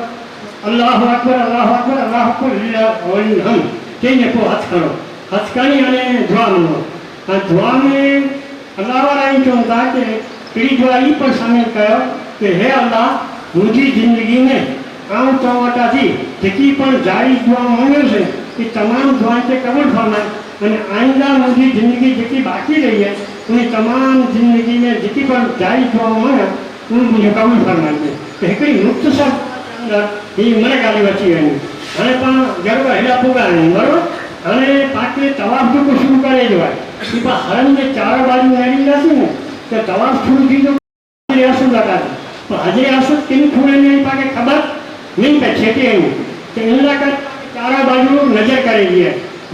अल्लाहु अकबर अल्लाहु अकबर अल्लाहु अकबर लिल्लाहिल हम्द चईं पोइ हथु खणो हथकड़ी अने दुआ मनो आ दुआ में अल्लाह वाला ही चवंदा कि हिकिड़ी दुआ ई पण शामिल कयो कि हे अल्लाह मुंहिंजी ज़िंदगी में आउं तव्हां वटां थी जेकी पण जारी दुआ मांगियोसीं कि तमामु दुआ खे क़बूल फरमाए अने आईंदा मुंहिंजी ज़िंदगी जेकी बाक़ी रही है उन तमामु ज़िंदगी में जेकी पण जारी दुआ मांगिया उन मुंहिंजो क़बूल फरमाइजे त हिकिड़ी मुख़्तसर अंदरि ही मन ॻाल्हियूं अची वयूं हाणे पाण ज़रूरु हेॾा पुॻा आहियूं बराबरि हाणे पाण तवाफ़ जेको शुरू करे जो आहे कि पाण हरम जे चारो बाजू हलींदासीं न त तवाफ़ शुरू थींदो हज़रे असवद लॻाए पर हज़रे असवद किन खूणे में पाण खे ख़बर नहीं पए छेटे आहियूं त इन लाइ करे चारो बाजू नज़र करे ॾिए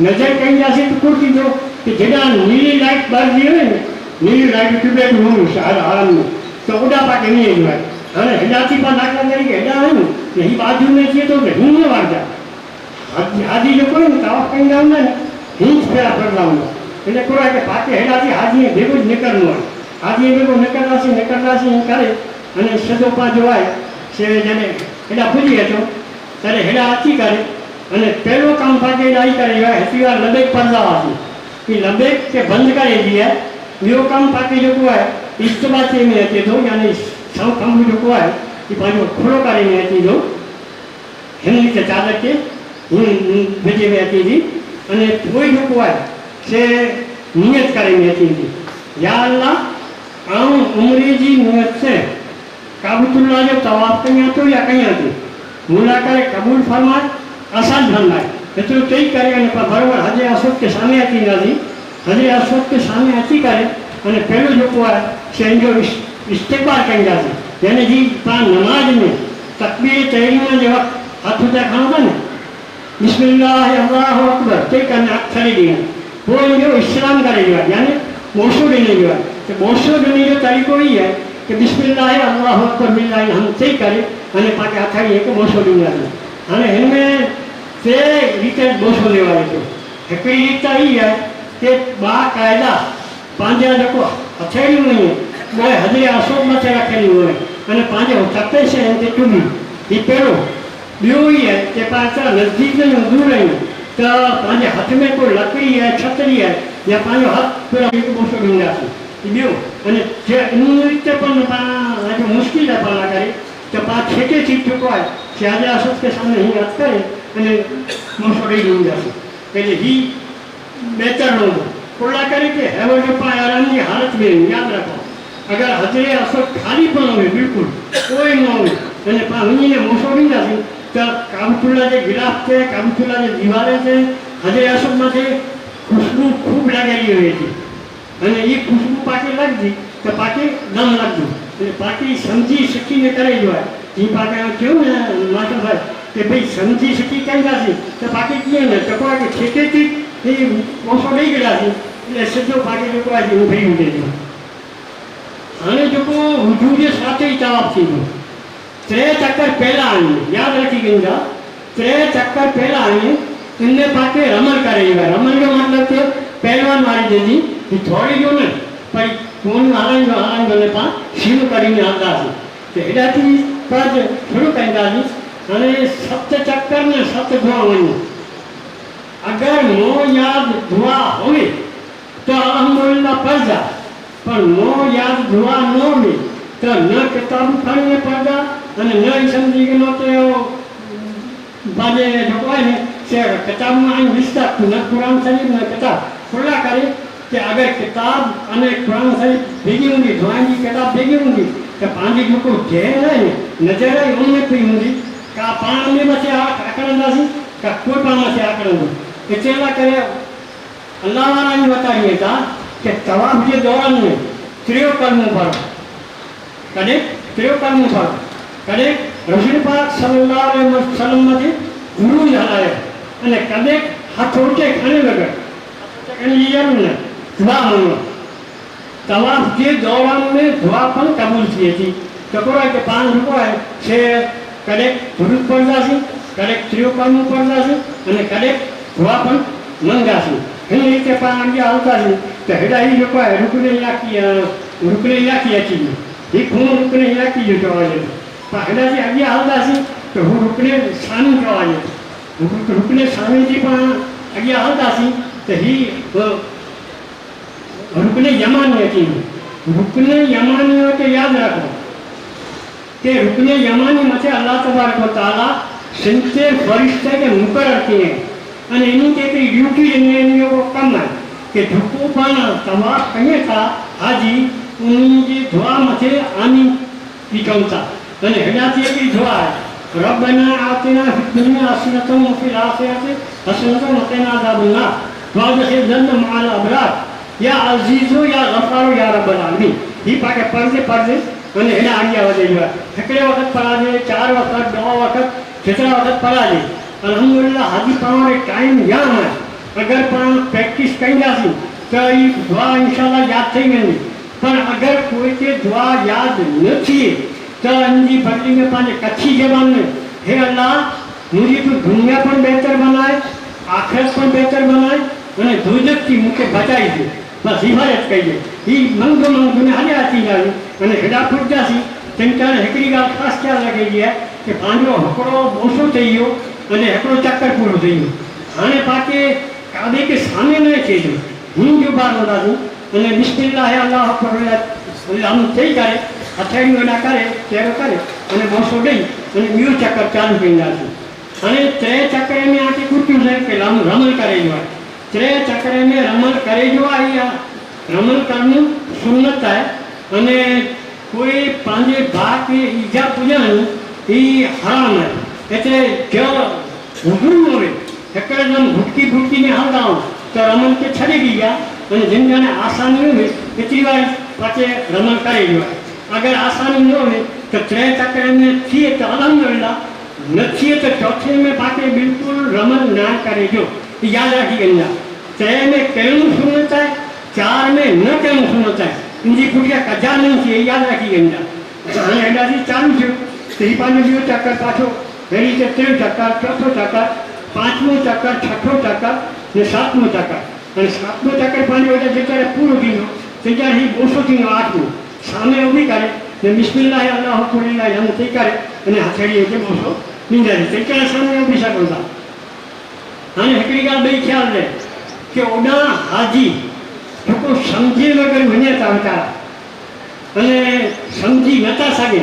नज़र कईंदासीं त कुझु थींदो कि जेॾा नीली लाइट ॿरजी वञे न नीली लाइट ट्यूबलाइट हूंदियूं हरम में त ओॾा पाण खे ईअं ईंदो आहे हाणे हेॾा थी पाण दाख़िला तरीक़े हेॾा आहियूं त हीअ बाजू में अचे थो त हीअं वारदा हाजी जेको आहे न तवाफ़ कंदा हूंदा न हीअं फेरा फरंदा हूंदा इन करे की पाके हेॾा थी हाजी भेगो ज निकिरणो आहे हाजी भेगो निकिरंदासीं ईअं करे अने सिधो पंहिंजो आहे से जॾहिं हेॾा पुॼी अचो तॾहिं हेॾा अची करे अने पहिरियों कमु पाके हेॾा ई करे वियो आहे हिकु वार लबेक पढ़ंदा हुआसीं कि लबेक खे बंदि करे ॾी आहे ॿियो कमु पाके जेको आहे इस्तबाचे में अचे थो यानी सौ कमु जेको आहे कि पंहिंजो खुलो करे में अचे थो हिन रीते चादर खे विझे में अचे थी अने पोइ जेको आहे से नियत करे में अचे थी या अल्लाह आउं उमिरि जी नियत से काबतुल्लाह जो तवाफ़ कयां थो या कयां थो मुला करे क़बूल फरमाए आसान धन लाइ एतिरो चई करे अने बराबरि हज़रे असवद के साम्हूं अची ईंदासीं हज़रे असवद के साम्हूं अची करे अने पहिरियों जेको आहे शइ जो इस्तेक़बाल कंदासीं यानी जी पाण नमाज़ में तकबीर तहरीम जे वक़्तु हथ था खणो था न बिस्मिल्लाह अल्लाहु अकबर चई करे हथ छॾे ॾियणु पोइ इनजो इस्लाम करे ॾियो आहे यानी बोसो ॾिने जो आहे त बोसो ॾिने जो तरीक़ो ई आहे कि बिस्मिल्लाह अल्लाहु अकबर बिल्लाह हम चई करे अने पाण हथ खे हिकु बोसो ॾींदासीं हाणे हिन में टे रीति बोसो ॾिवारे थो हिकिड़ी रीत ई आहे कि बाक़ाइदा पंहिंजा जेको हथेलियूं आहिनि उहे हज़रे असवद मथे रखियलूं आहिनि अने पंहिंजे चपे शयुनि ते चुमी हीउ पहिरियों ॿियो ई आहे कि पाण असां नज़दीक आहियूं दूर आहियूं त पंहिंजे हथ में कोई लकड़ी आहे छतरी आहे या पंहिंजो हथु पूरा हिकु बोसो ॾींदासीं ॿियो अने जे इन रीते पण पाण ॾाढो मुश्किल आहे पाण करे त पाण छेटे थी चुको आहे कि हज़रे असवद के सामने हीअं हथु करे अने बोसो ॾेई ॾींदासीं पहले हीउ बहितर हूंदो कोला करे कि हेवो जो पाण आराम जी हालत में यादि रखो अगरि हज़रे असवद खाली पण हुजे बिल्कुलु कोई न हुजे अने पाण हीअं बोसो ॾींदासीं त काबतुल्लाह जे गिलाफ ते काबतुल्लाह जे दीवारे ते हज़रे असवद मथे खुशबू खूब लॻेली हुई थी अने ये खुशबू पाके लॻंदी त पाके दम लॻंदो अने पाके सम्झी सिखी ने करे जो आहे जीअं पाके चयो न मास्टर साहिब कि भई सम्झी सिखी कंदासीं त पाके कीअं न चको आहे कि छेके थी ही बोसो ॾेई ॾींदासीं એટલે सिधो पाके जेको आहे उहो भई हुजे थो हाणे जेको वुज़ू जे साथ ई तवाफ़ थींदो टे चक्कर पहिला आहिनि यादि रखी वेंदा टे चक्कर पहिला आहिनि इन पाके रमल करे वियो आहे रमल जो मतिलबु थियो पहलवान वारी जंहिंजी ही थोरी जो न भई फोन हलाईंदो न पाण शुरू કરીને हलंदासीं त हेॾा थी पज शुरू कंदासीं हाणे 7 चक्कर में 7 दुआ वञूं अगरि मो यादि दुआ हुई तो अल्हम्दुलिल्लाह पढ़दा पर मो यादि दुआ न हुई तो न किताब खणी पढ़दा अने न ई सम्झी के न तो बाजे जेको आहे न से किताब में आहिनि लिखता न क़ुर शरीफ़ न किताब खुला करे कि अगरि किताब अने क़ुर शरीफ़ भेगी हूंदी दुआनि जी किताब भेगी हूंदी त पंहिंजी जेको ज़हन आहे न नज़र ई उन में पई हूंदी का पाण में मथे आकड़ंदासीं का कोई पाण मथे आकड़ंदो इते लाइ करे अल्लाह वारा ई बताइए था कि तवाफ़ जे दौरान में टियों कर्म पढ़ो कॾहिं टियों कर्म पढ़ो कॾहिं रसूल पाक सल्लल्लाहु अलैहि वसल्लम जे गुरू हलायो अने कॾहिं हथ ऊंचे खणी लॻो खणी ज़रूरु न दुआ मङो तवाफ़ जे दौरान में दुआ पण क़बूल थिए थी त को आहे कि पाण जेको आहे से कॾहिं दुरूद पढ़ंदासीं कॾहिं टियों कर्म पढ़ंदासीं अने कॾहिं दुआ पण मंगंदासीं हिन रीते पाण अॻियां हलंदासीं त हेॾा ई जेको आहे रुकने इलाक़ी अची वियो हीउ खून रुकने इलाक़ी जो चवाइजे थो पर हेॾा जे अॻियां हलंदासीं त हू रुकने सानी चवाइजे थो रुकने सानी जी पाण अॻियां हलंदासीं तो ही रुकने यमानी थी। रुकने यमानी हो तो याद रखो कि रुकने यमानी मथे अल्लाह तबारक व तआला 70 फरिश्ते के मुकर्रर किए અને એની કે ડ્યુટી એની કમ है कि झुको पाना तवाफ कहीं था हाजी उन्हीं जे दुआ मथे आनी निकलता અને હજાતી એવી दुआ है रब्बना आतिना फिद दुनिया हसनतन व फिल आखिरति हसनतन व क़िना अज़ाबन्नार वादखिलना मअल अबरार या अज़ीज़ो या गफ़ारो या रब्बल आलमीन। ही पाके पढ़ते અને એના આગ્યા વધે જોવા એકડે વખત પડાજે 4 વખત 2 વખત જેટલા વખત પડાજે अल्हम्दुलिल्लाह हाजी पाने टाइम याद है। अगर पान प्रैक्टिस कई जाती तो ये दुआ इंशाल्लाह याद थी वेंदी। पर अगर कोई के दुआ याद न थी तो अंजी बदली में पाने कच्ची जबान में हे अल्लाह मुझे तो दुनिया पर बेहतर बनाए आखिरत पर बेहतर बनाए અને દુનિયાથી મુકે બચાઈ દે બસ હિમાયત કહીએ એ મંગો મંગને હાલે આતી જાય અને હેડા ફૂટ જાસી તેંટાને હેકડી ગાલ ખાસ ખ્યાલ રાખી છે કે પાંજો હકડો બોસો થઈ ગયો અને એકડો ચક્કર પૂરો થઈ ગયો આને પાકે કાબે કે સામે ન છે હું જો બાર નદાજુ અને બિસ્મિલ્લાહ અલ્લાહ અકબર આમ થઈ કરે અથેડી વડા કરે તેરો કરે અને બોસો દઈ અને મ્યુ ચક્કર ચાલુ કરી નાખે અને ત્રે ચક્કર में आके कुर्ती है કે રમણ કરે જો ત્રે ચક્કર में રમણ કરે જો આ રમણ કરનું સુન્નત है અને કોઈ પાંજે ભાગ કે ઈજા પૂજાનું એ હરામ है એટલે જો हुजूर होवे एकड़े जम भुटकी ने हलदाओ तो रमन के छड़ी गया અને जिन जाने आसानी होवे इतनी बार पाचे रमन करे जो अगर आसानी न होवे तो त्रे चक्कर में थी तो अल्हम्दुलिल्लाह न थी तो चौथे में पाके बिल्कुल रमन ना करे जो याद रखी गंजा त्रे में केनु सुनता है 4 में न केनु सुनता है इनकी पुटिया कजा नहीं थी याद रखी गंजा અને એડાથી ચાલુ છે તે પાછો બીજો ચક્કર પાછો वेरी के 3 चक्कर चौथो चक्कर 5मो चक्कर 6ठो चक्कर ने 7मो चक्कर અને 7મો चक्कर पानी वजह जेतरे पूरो दिनो तेजा ही 200 दिनो 8मो सामे उभी करे ने बिस्मिल्लाह अल्लाह अकबर हम ते करे અને हथेड़ी के 200 निंजारी तेजा सामे उभी सकता અને एकड़ी गाल बई ख्याल दे कि ओडा हाजी जो समझी वगर वने था बेचारा અને समझी नता सके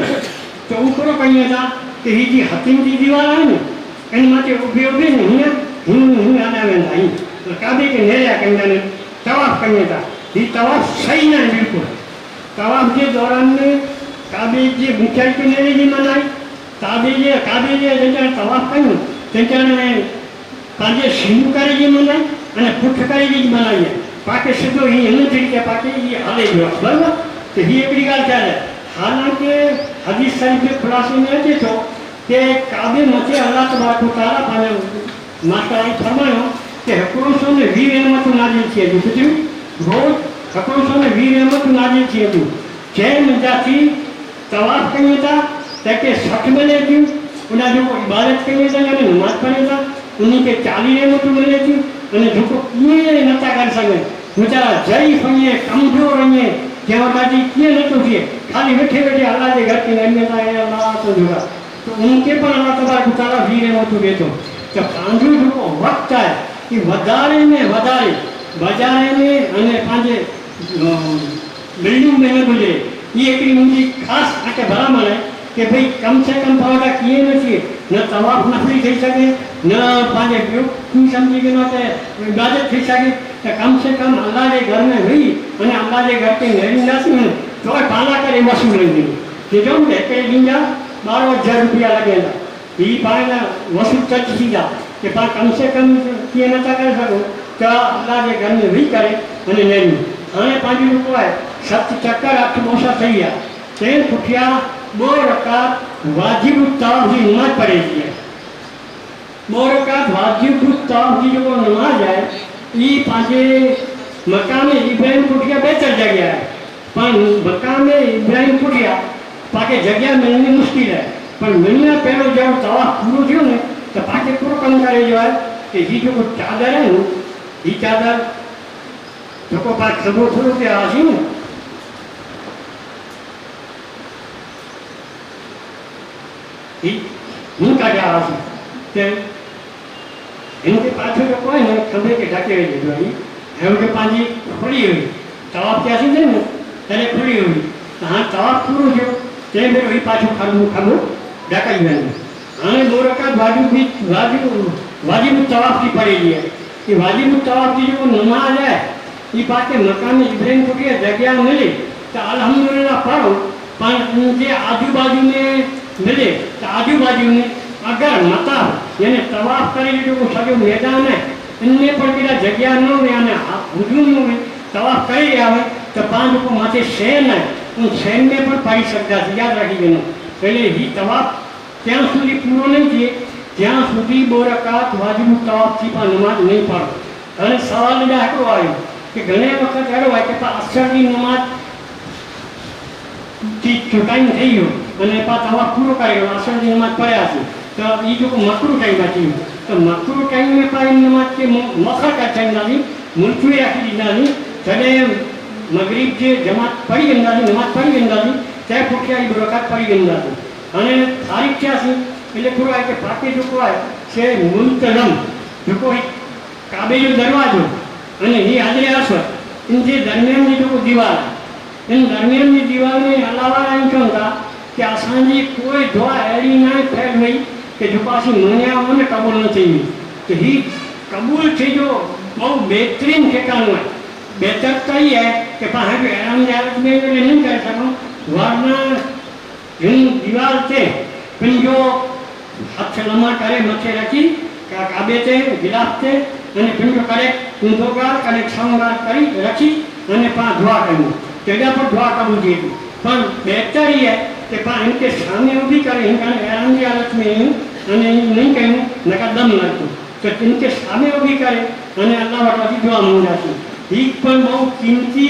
तो ऊपरो कहीं था कि ही जी हतीम की दीवार है ना इन माते उबे उबे नहीं है हूं आना में नहीं तो काबे के नेया कंदा ने तवाफ करने था ये तवाफ सही ना बिल्कुल तवाफ के दौरान में काबे जी ऊंचाई के नेरे जी मनाई काबे जे जंजा तवाफ कयो जंजा ने पाजे सिंह करे जी मनाई અને પુઠ करे जी मनाई पाके सीधो ही एनु तरीके पाके ये हाले जो बराबर तो ही एकड़ी गाल क्या है हालांकि हदीस शरीफ के खुलासे में है तो कि काबे मथे अल्लाह तबारक व तआला पाने माताई फरमायो कि हकरों ने वीर रहमत नाजिल किए जो कुछ रोज हकरों ने वीर रहमत नाजिल किए जो जय मजाती तवाफ करिए था ताकि सठ मिले थी उन्हें जो इबादत करिए था यानी नमाज पढ़े था उन्हीं के 40 रहमत मिले थी અને જો કોઈ નતા કરી શકે बेचारा जई फंगे कमजोर रहे जेवा दादी किए न तो थी खाली बैठे बैठे अल्लाह के घर की नैमियत है अल्लाह तो जुड़ा तो उनके पर अल्लाह तबारक व तआला वीर रहमत देतो तो पांजो जो वक्त है कि वधारे में वधारे बाजारे में अने पांजे बिल्डिंग में न गुजरे ये एक मुझे खास आके बराबर है कि भाई कम से कम पावड़ा किए न थी न तवाफ नफली थी सके न पांजे क्यों समझी के न इबादत थी सके तो कम से कम अल्लाह के घर में हुई અને अल्लाह के घर के नेरी नासी में तो पाला करे वसूल लेंगे कि जो के लिंगा 12,000 रुपया लगेगा ये पाना वसूल कर दीजा कि पा कम से कम किए न कर सको तो अल्लाह के घर में भी करे અને नेरी आने पांच रुपया है सत चक्कर आप मोसा થઈ ગયા તે પુઠિયા 2 રકાત वाजिब तवाफ की नमाज पढ़ेगी 2 रकात वाजिब तवाफ की जो नमाज है ये पांचे मकाम इब्राहिम पुटिया बेहतर जगह है पर मकाम इब्राहिम पुटिया पाके जगह मिलनी मुश्किल है पर मिलना पहले जब तवाफ पूरा थो ने तो पाके पूरा कम करे जो है कि ये जो चादर है ये चादर जो पाक सबो थोड़ो के आसी ने हूँ का आसी इनके पाछो जो कोई ने खंबे के ढके हुए जो ही है उनके पाजी खुली हुई तवाफ क्या सी ने तेरे खुली हुई हाँ तवाफ पूरो जो ते में वही पाछो खंबो ढका ही है हाँ दो रकात वाजिब तवाफ की पड़ेगी है कि वाजिब तवाफ की जो नमाज है ये पाके मकाम इब्राहिम को की जगह मिले तो अल्हम्दुलिल्लाह पढ़ो पर उनके आजू बाजू में मिले तो आजू बाजू में अगर मता यानी तवाफ करे जो सॼो मैदान है इनमें पर केड़ा जगह न हो यानी हुजूम में तवाफ करे आवे तो पांच को माथे शैन है उन शैन में पर पढ़ी सकता याद रखी वेनो पहले ही तवाफ ત્યાં સુધી પૂરો નહીં થયે ત્યાં સુધી બો રકાત વાજિબ તવાફ થી પણ નમાજ નહીં પઢો અને સવાલ જ આટલો આવ્યો કે ઘણી વખત એવો હોય કે અસરની નમાજ થી ટાઈમ થઈ ગયો અને પા તવાફ પૂરો કરી ગયો અસરની નમાજ પડ્યા છે તો એ જો મકરૂ ટાઈમ બાકી તો મકરૂ ટાઈમ में पाई नमाज के मखर का टाइम डाली मुल्की राखी दींदासी जॾहिं मगरिब जे जमात पढ़ी वेंदासीं नमाज पढ़ी वेंदासीं तंहिं पुठियां ई बो रकात पढ़ी वेंदासीं અને તારીખ થયાસી એટલે પૂરો આવે કે પાકે જો કોઈ છે મુલતઝમ જો કોઈ કાબેજો દરવાજો અને એ હાજરે અસર इन जे दरमियान जी जो दीवार इन दरमियान जी दीवार में अलावा एम चवनि था कि असांजी कोई दुआ अहिड़ी न फैल वई कि जेको असीं मञिया हुन क़बूल न थी हुई त ही क़बूल थी जो बहुत बेहतरीन ठिकानो है बेहतर त ई है कि पाण बि हैरान जी हालत में नहीं करे सघूं वरना इन दीवार से पंहिंजो हथ लमा करे मथे रखी काबे ते गिलाफ ते अने पंहिंजो करे ऊंधोगार करे छंगार करी रखी अने पाण दुआ कयूं तेॾा पर दुआ कबूल थिए थी पर बेहतर ई है कि पाण इनके सामने उभी करे हिन करे हैरान जी हालत में अने नहीं कयूं नका दम लगो तो इनके सामने उभी करे अने अल्लाह वटि वठी दुआ मंगासीं ही पण बहुत कीमती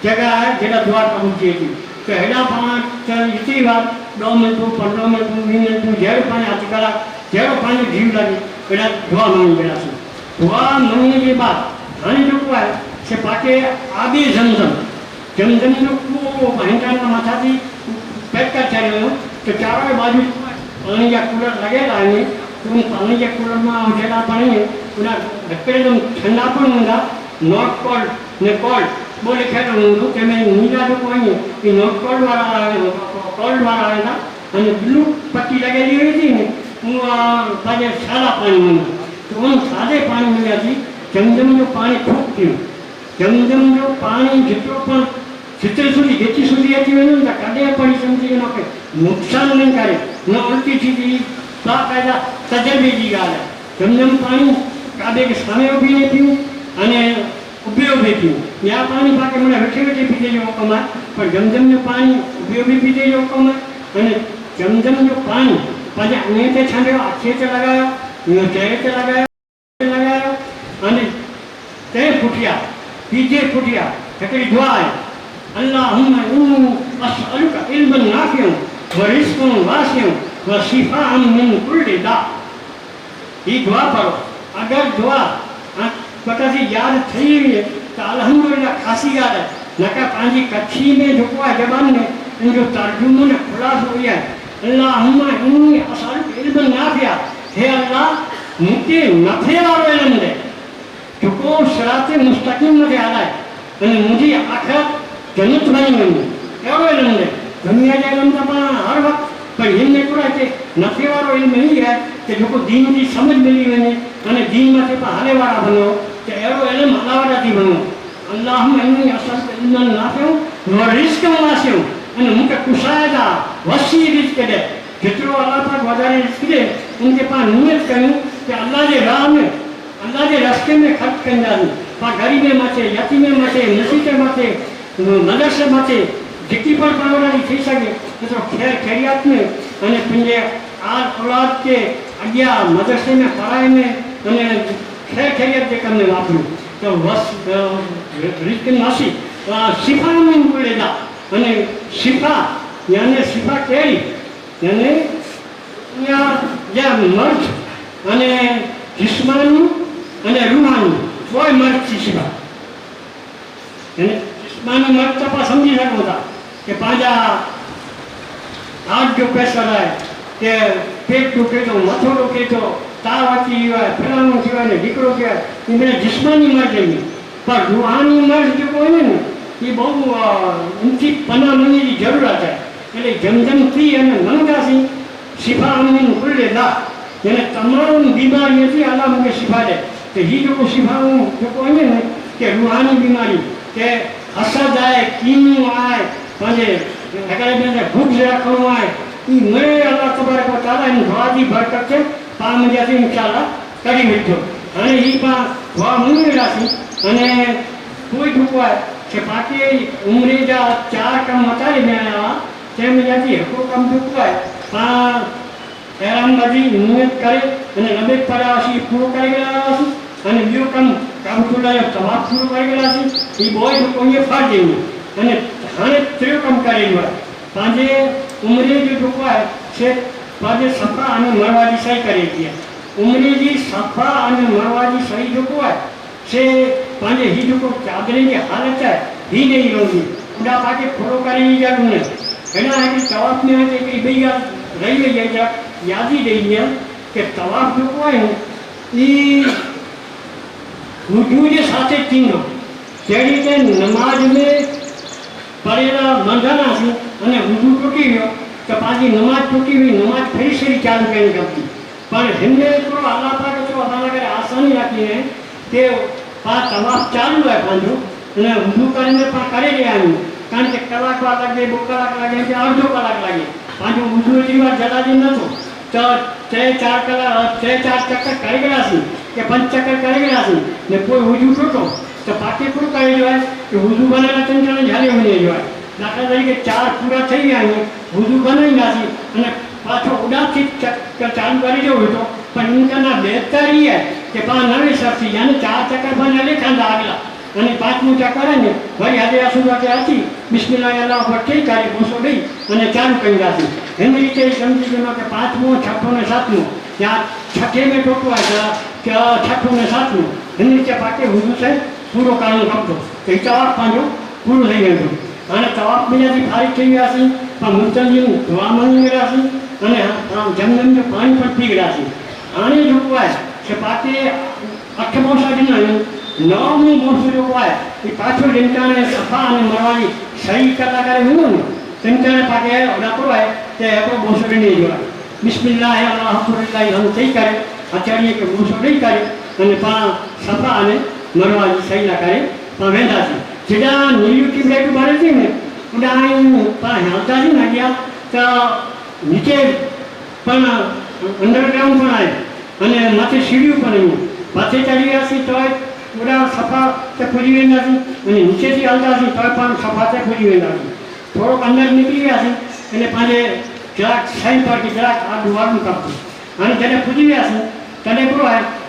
जगह है जेड़ा दुआ कबूल थिए थी तो हेॾा पाण चल इतनी बार 2 मिनट 15 मिनट 20 मिनट जहिड़ो पाण अधु कलाक जहिड़ो पंहिंजो जीव लॻे अहिड़ा दुआ माण्हू वेंदासीं दुआ मञण जे बाद हाणे जेको आहे से पाके आबे ज़मज़म जो पूरो हिंडनि मथां थी पैक करे छॾियो हुयो त चारों बाजू पाणी जा कूलर लॻियल आहिनि उन पाणी जे कूलर मां जेड़ा पाणी उन हिकदमि ठंडापण हूंदा नॉट कोल्ड ने कोल्ड वो लिखियल हूंदो जंहिंमें नीला जेको आहिनि इहे नॉट कोल्ड वारा आहिनि अने ब्लू पट्टी लॻियलि हुई थी न उहा पंहिंजे सादा पाणी हूंदा त उन सादे पाणी में अची जमजम जो पाणी खूब थियो जमजम जो पाणी जेतिरो पण जेतिरी सुधी अची वञे त कॾहिं पढ़ी सम्झी हुन खे नुक़सानु न करे न उल्टी थींदी बाक़ाइदा तजर्बे जी ॻाल्हि आहे जमजम पाणी काबे खे सामे उभी न थियूं अने उभे उभे थियूं या पाणी पाके मन वेठे वेठे पीते जो हुकम है पर जमजम जो पानी उभे उभे पीते जो हुकम है अने जमजम जो पानी पंहिंजे अङे ते छंडियो अखे ते लॻायो चेहरे ते लॻायो अने तंहिं पुठियां पीजे पुठियां हिकिड़ी दुआ आहे अल्लाहुम्मा इन्नी अस्अलुका इल्मन नाफ़िअन व रिज़्क़न वासिअन व शिफ़ाअन मिन कुल्लि दा ही दुआ पढ़ो अगर दुआ पतासी याद थी हुई है तो अल्हम्दुलिल्लाह खासी ॻाल्हि है नका पंहिंजी कच्छी में जेको आहे ज़बान में इनजो तर्जुमो न ख़ुलासो इहा आहे अल्लाहुम्मा इन्नी अस्अलुका इल्मन नाफ़िअ हे अल्लाह मूंखे नफ़े वारो इल्मु ॾे जेको सिरात मुस्तक़ीम मूंखे हलाए अने मुंहिंजी आख़िरत जन्नत बणी वञे अहिड़ो इल्मु ॾे दुनिया जा इल्म त पाण हर वक़्तु पर हिन हिकिड़ो हिते नफ़े वारो इल्मु ई आहे कि जेको दीन जी सम्झ मिली वञे अने दीन मथे पाण हले वारा बनो त अहिड़ो इल्मु अलाह वटि थी वञो अल्लाहुम्मा इन्नी अस्अलुका इल्मन नाफ़िअन व रिज़्क़न वासिअन अने मूंखे कुशाइदा वसी रिज़्क़ ॾे जेतिरो अलाह पाक वधारे रिज़्क़ ॾे उनखे पाण नियत कयूं कि अल्लाह जे राह में अल्लाह जे रस्ते में ख़र्च कंदासीं पाण ग़रीब मथे यतीम मथे मुसीबत मथे मदरसे मथे जेकी पण परवरिश थी सघे एतिरो ख़ैर ख़ैरियत में अने पंहिंजे औलाद के अॻियां मदरसे में पढ़ाई में अने ख़ैर ख़ैरियत जे कम में वापरियूं त वस रिज़्क़ नासी शिफ़ा में मिलेगा अने शिफ़ा यानी शिफ़ा कहिड़ी यानी या मर्ज़ अने जिस्मानी अने रूहानी कोई मर्ज़ जी शिफ़ा यानी जिस्मानी मर्ज़ तो पाण सम्झी सघूं था कि पंहिंजा हार्ट जो प्रेशर आहे कि पेट टुटे थो मथो टुटे थो તાવ વાંચી હોય, ફલાણું થયું હોય ને દીકરો કહેવાય, એ બધા જિસ્માની મર્જ એમની. પણ રૂહાની મર્જ જો કોઈ ને એ બહુ ઊંચી પનામણીની જરૂરત છે. એટલે જમજમથી અને મંગાસી શિફા અમીન ખુલ્લે દા, એને તમામ બીમારીઓથી અલ્લાહ મને શિફા દે. તો એ લોકો શિફા જો કોઈ ને કે રૂહાની બીમારી કે હસદ આય, કીનું આય, પછી ભૂખ રાખવાનું આય, એ મેં અલ્લાહ તબારક વ તઆલા એની દુઆની બરકત છે પામ જ્યાંથી ઇન્શાઅલ્લાહ કરી લીધો. અને એ પણ દુઆ મંગેલા છે. અને કોઈ દુઆ કે બાકી ઉમરે જા 4 કામ મતારી મેં આયા તેમ જ્યાંથી હકો કામ દુઆય પણ હેરાનબાજી નિયત કરે અને નબે પરાશી પૂરો કરી ગયા છે. અને બીજો કામ કાબતુલ્લાહ તવાફ પૂરો કરી ગયા છે. એ બોય તો કોઈ ફાડ દેવું અને હાણે ત્રીજો કામ કરેલું હોય પાંજે ઉમરે જો દુઆય છે પાંજે સફા અને મરવાજી સહી કરી ગયા. ઉમરેજી સફા અને મરવાજી સહી જો હોય છે પાંજે ही जो चादरे की हालत है ही नहीं होगी उड़ा पाके फोड़ो करेंगे या तुमने है ना है कि तवाफ में है कि भैया रही है ये याद ही नहीं है कि तवाफ जो को है ये वुजू के साथ तीन लोग जेडी के नमाज में पड़ेला बंधना से અને વुजू टूटी गयो तो पाजी नमाज टूटी हुई नमाज फिर से चालू करनी करती पर हिंदे को अल्लाह पाक जो अल्लाह करे आसानी रखी है कि આ તવાફ ચાલુ હોય પાંજો અને ઊંધું કરીને પણ કરી લેવાનું. કારણ કે કલાક વાર લાગે, 2 કલાક લાગે કે અડધો કલાક લાગે. પાંજો ઊંધું એટલી વાર જલાદી નતો તો 3-4 કલાક 3-4 ચક્કર કરી ગયા છે કે 5 ચક્કર કરી ગયા છે ને કોઈ ઊંધું ટૂટો તો પાકી પૂરું કરી દેવાય કે ઊંધું બનાવેલા ચંચળ ઝાલે બની જવાય. દાખલા તરીકે 4 પૂરા થઈ ગયા ને ઊંધું બનાવી નાખી અને પાછો ઉડાથી ચક્કર ચાલુ કરી દેવું હતો પણ ઇનકાના બેહતરી है કે પા નવી શક્તિ यानी 4 ચક્કર બને લેખાંદા આગલા અને 5મું ચક્કર ને વળી આજે આસુદા કે હતી બિસ્મિલ્લાહ અલ્લાહ પર ઠીક કરી બોસો દઈ અને ચાલુ કરી રાખી. એની રીતે સમજી ગયો કે 5મું, 6મું ને 7મું ત્યાં 6 में ટોકવા કે 6મું ને 7મું એની રીતે પાકે હુજુ છે પૂરો કામ કરતો તો એ તવાફ પાંજો પૂરું થઈ ગયું. અને તવાફ બીજાથી ફારી થઈ ગયા છે પણ મુસ્તજીનું દુઆ માંગી રહ્યા છે અને જમજમ જો પાણી પણ પી ગયા છે. આને જોવાય કે પાકે અઠ મોસા દિન 9મું મોસું જોવાય એ પાછો લીંટાને સફા અને મરવાની સહી કરતા કરે હું ને તેમને પાકે ઓડાપવાય કે આપણો મોસો નહીં જોવાય. બિસ્મિલ્લાહ અલ્લાહુલ્લાહ હમ સહી કરે આચાર્ય કે મોસો નહીં કરે અને પા સફા અને મરવાની સહી ના કરે પણ વેંધા છે. જેડા નીલું ટીબલેટ બને છે ને ઉડા પા હાલતા છે ને ગયા તો નીચે પણ અંડરગ્રાઉન્ડ પણ આવે અને માથે સીડીઓ પણ આવ્યું માથે ચડી ગયા છે તોય ઉડા સફા તે પૂરી વેંદા છે અને નીચેથી હાલતા છે તોય પણ સફા તે પૂરી વેંદા છે. થોડોક અંદર નીકળી ગયા છે એટલે પાંજે જરાક સાઈન પાર્ટી જરાક આ દુવાડું કાપતું અને જેને પૂજી ગયા છે તને કહો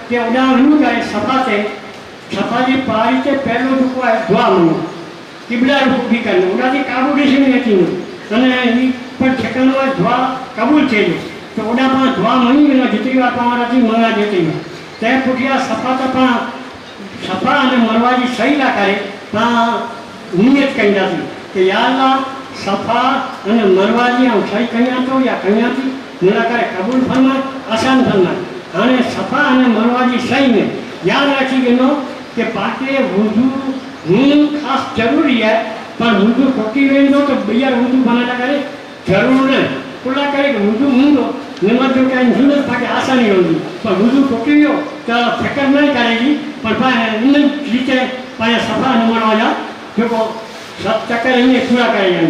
કે ઉડા હણું જાય સફા તે સફાજી પારી તે પહેલો દુખો આવે ધોવા મનો કિબલા ઊભી કરીને ઉડાથી કાબુ દેશે નથી અને એ પણ ઠેકાણું હોય ધોવા કબૂલ છે તો ઓડા પણ ધોવા મળી ગયેલો જેટલી વાર તમારાથી મંગા જતી હોય તે પૂઠિયા સફા અને મરવાજી સહી ના કરે પણ નિયત કરી નાખી કે યાર સફા અને મરવાજી આમ સહી કર્યા તો યા કર્યાથી નિરાકારે કબૂલ ફરમાય આસાન ફરમાય. અને સફા અને મરવાજી સહીને યાદ રાખી ગયેલો કે પાકે વુજુ હું ખાસ જરૂરી है पर वुजू टोकी वेंदो तो भैया वुजू बनाना करे जरूर नहीं पुला करे कि वुजू मुंडो नमाज जो क्या इंजीनियर पाके आसानी होगी पर वुजू टोकी हो तो फिक्र नहीं करेगी पर पाए इन नीचे पाए सफा नंबर वाला जो को सब चक्कर इन्हें पूरा करेंगे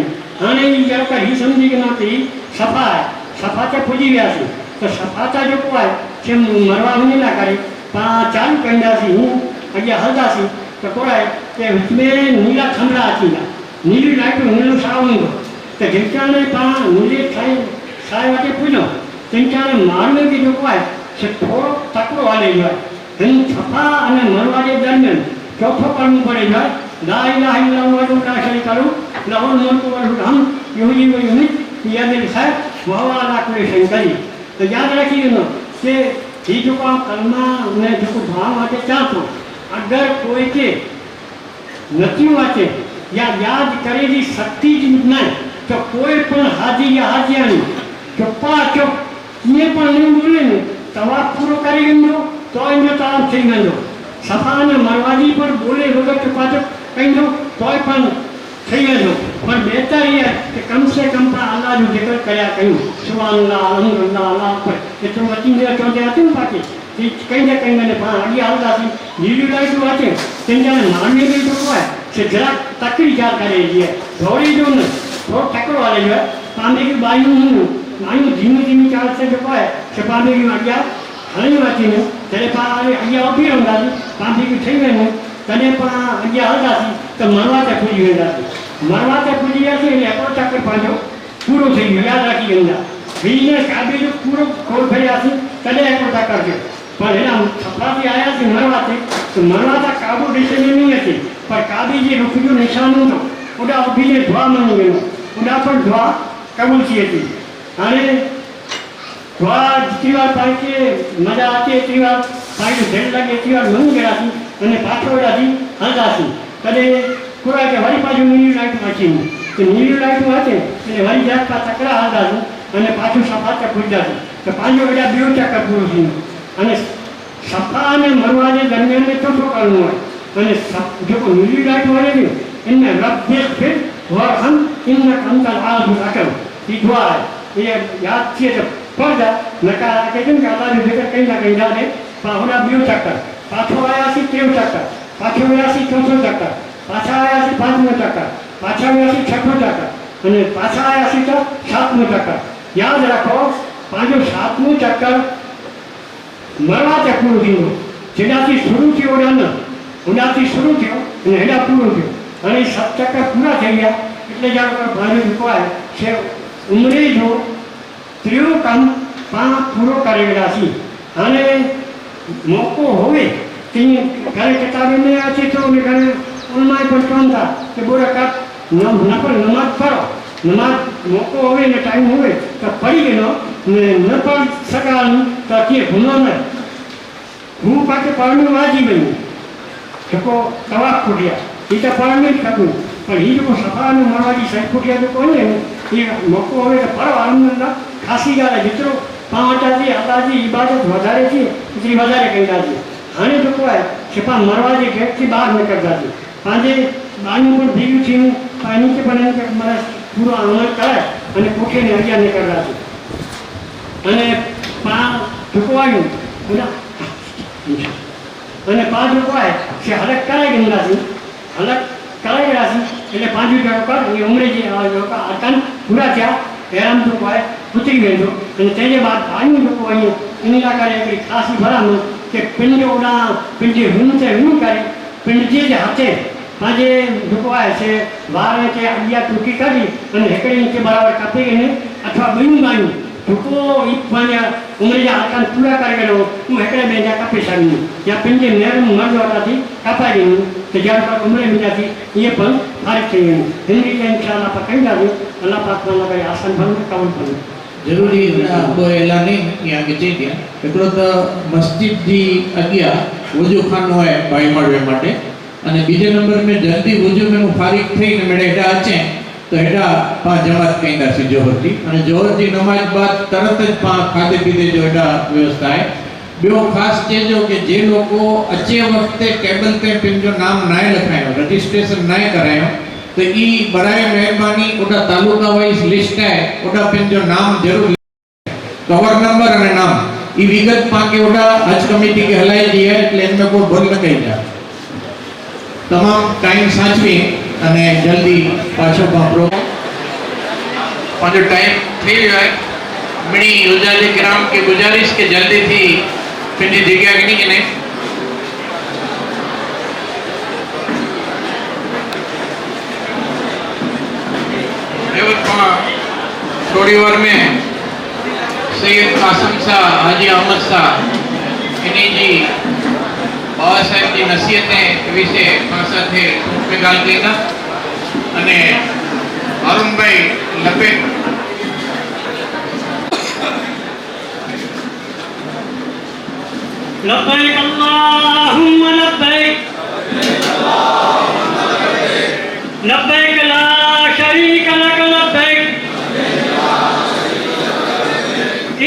आने ये जब का ही समझी कि ना तेरी सफा है सफा के पूजी गया सी तो सफा का जो को है कि मरवा होने ना करे पा चालू करना सी हूँ अगे हल्दा सी तो कोड़ा है कि उसमें नीला खंडा आती है नीली लाइट नीलू सावंग तो जिनका ने पा नीले साय वाटे पूछो जिनका ने मारने की जो है से थोड़ो तकड़ो वाले जो है इन छपा અને મરવાજે દરમિયાન ચોથો કરવું પડે છે લા ઇલાહા ઇલ્લલ્લાહુ લા શરીકા લહુ લહુલ મુલ્કુ વલ હમ્દ યુહયી વ યુમીત બિયદિલ ખૈર વ હુવા અલા કુલ્લી શૈઇન કદીર. तो याद रखिए ना कि ये जो काम कलमा ने जो भाव आते चाहतो अगर कोई के नहीं वाचे या याद करेगी शक्ति ज नहीं तो कोई पण हाजी या हाजियानी चुप्पा चुप ये पण नहीं बोले ने તવાફ પૂરો કરી ગયો તો એનો તવાફ થઈ ગયો. સફાને મરવાજી પર બોલે વગર પાછો કહી દો તોય પણ થઈ ગયો. પણ બહેતર એ કે કમસે કમ પણ અલ્લાહનું જિકર કર્યા કહ્યું સુબહાનલ્લાહ અલ્હમ્દુલિલ્લાહ અલ્લાહ પર એટલું વચીને ચોથે હતું ને પાછી એ કંઈ ને કંઈ મને પણ આગળ હાલતા હતી લીલી લાઈટું હતી તેને માનવી નહીં તો હોય છે જરાક તકડી ચાર કરે છે દોડી જો ને થોડો ટકરો વાલે છે પામે કે બાયું ધીમી ધીમી ચાલશે જો હોય છે પામે કે આગળ હળી વાંચીને ત્યારે અહીંયા ઉભી રમતા પામે કે થઈ ગયું તને પણ અહીંયા હાલતા હતી તો મરવા તે પૂરી ગયા હતી મરવા તે પૂરી ગયા છે એટલે આપણો ચક્કર પાછો પૂરો થઈ ગયો યાદ રાખી ગયો બીજને કાબે જો પૂરો ખોલ થયા છે તને આપણો ચક્કર છે પણ એના સફાથી આવ્યા છે મરવાથી તો મરવાતા કાબુ ડિસિઝન નહીં હતી પણ કાબી જે રૂપિયો નિશાન હતો ઓડા ઉભીને ધોવા મળી ગયો ઓડા પણ ધોવા કબૂલથી હતી અને ધોવા જેટલી વાર થાય કે મજા આવતી એટલી વાર પાણી ઢેર લાગે એટલી વાર મળી ગયા હતી અને પાછળ ઓડાથી હલતા હતી કદે પૂરા કે વળી પાછું નીલી લાઈટ વાંચી તો નીલી લાઈટ વાંચે એટલે વળી જાતમાં ચકરા હલતા હતું અને પાછું સફાતે પૂજતા હતું તો પાંચો બધા બે ચક્કર પૂરું થયું અને સફા અને મરવાને દરમિયાન ચોખ્ખો કરવું હોય અને જો નીલી લાઈટ વળે ને એને રબ્બે ફિર વરહમ ઇન્નક અંતલ આઝુલ અકરમ એ દુઆ એ યાદ છે તો પડદા નકા કે કેમ કે અલ્લાહનું zikr કઈ ના કઈ જાને પાહોડા બે ચક્કર પાછો આયા છે 13 ચક્કર પાછો આયા છે 14 ચક્કર પાછા આયા છે 5મો ચક્કર પાછા આયા છે 6મો ચક્કર અને પાછા આયા છે તો 7મો ચક્કર યાદ રાખો પાંચો 7મું ચક્કર મરવા તે પૂરું થયું જેનાથી શરૂ થયો ઓડાથી શરૂ થયો અને હેડા પૂરું થયું અને 7 ચક્કર પૂરા થઈ ગયા એટલે જાણો ભાઈ કહે છે ઉમરે જો ત્રીજો કામ પૂરો કરેલા છે અને મોકો હોય તે ઘરે કિતાબે નહીં આ છે તો ઘરે ઉલમાએ પણ કહતા કે બોરા કાપ નફલ નમાજ પઢો નમાજ મોકો હોય ને ટાઈમ હોય તો પડી ગયો ને ન પણ સકાળનું તો કે ગુનો ન હું પાછું પાડનું વાજી બન્યું શકો તવાફ ફૂટ્યા એ તો પાડને જ થતું પણ એ લોકો સફાનું મારવાજી સાહેબ ફૂટ્યા તો કોને એ મોકો હવે તો પરો આનંદના ખાસી ગાળા જેટલો પાંચાથી અલ્લાહની ઇબાદત વધારે છે એટલી વધારે કહેતા છે આને તો કોઈ છેપા મરવાજી ગેટથી બહાર નીકળતા છે પાંજે બાનું પણ ભેગું થયું નીચે પણ એમ કે મારા પૂરો અમલ કરાય અને પૂઠીને અહીંયા નીકળતા છે અને ઢુકવાયું અને પાંચ રૂપિયા છે હલક કરાઈ ગયેલા છે હલક કરાઈ ગયા છે એટલે 5 રૂપિયા કર એ ઉમરેજી અર્કાન પૂરા થયા હેરાન રૂપિયા ઉતરી ગયો અને તેને બાદ ભાઈનું રૂપિયા એની લાગે એક ખાસી ભરાનું કે પિંડ ઓડા પિંડી હું છે હું કરે પિંડ જે હાથે આજે રૂપિયા છે વારે છે અહીંયા ટૂંકી કરી અને હેકડી નીચે બરાબર કાપી ગઈને અથવા બીજું બાયું ટૂંકો ઈપ માન્યા ઉમરેજા અર્કાન પૂરા કરી ગયો હું હેકડે બે જ્યાં કાપી શકું ત્યાં પિંડે મેરમ મરવાથી કાપાઈ ગયું તો જ્યારે પર ઉમરે મીઠાથી એ પણ ફારિક થઈ ગયું હિન્દી કે ઇન્શાલ્લાહ પર કહી જાજો અલ્લાહ પાક માં લગાઈ આસન ભરને કબૂલ કરે જરૂરી બો એલાની યા કે છે ત્યાં એકડો તો મસ્જિદ જી અગિયા વજુ ખાનો હોય ભાઈ મળવા માટે અને બીજે નંબર મે જલ્દી વજુ મે ફારિક થઈને મેડે હેડા અચે તો હેડા પા જમાત કઈંदा सी જોહરજી અને જોહરજી નમાજ બાદ તરત જ પા ખાધે પીધે જો હેડા વ્યવસ્થા है बियो खास चेजो के जे लोगो अचे वक्ते टेबल ते पिंजो नाम नाय लखायो रजिस्ट्रेशन नाय करायो तो ई बराए मेहरबानी ओटा तालुका वाइज लिस्ट है ओटा पिंजो नाम जरूर कवर नंबर અને નામ ई विगत पाके ओटा हज कमिटी के हलाई दी है એટલે એમને કોઈ ભૂલ ન થઈ જાય તમામ ટાઈમ સાચવી અને જલ્દી પાછો વાપરો પાછો ટાઈમ થઈ ગયો है मिनी युजाली किराम की गुजारिश के जल्दी थी पिंडी जगह की नहीं ने थोड़ी बार में सैयद कासिम शाह हाजी अहमद शाह इन्हीं जी बाबा साहेब की नसीहतें विषय पासा थे पे गाल कईना अने अरुण भाई लपेट लब्बैक अल्लाहुम्मा लब्बैक लब्बैक ला शरीक लक लब्बैक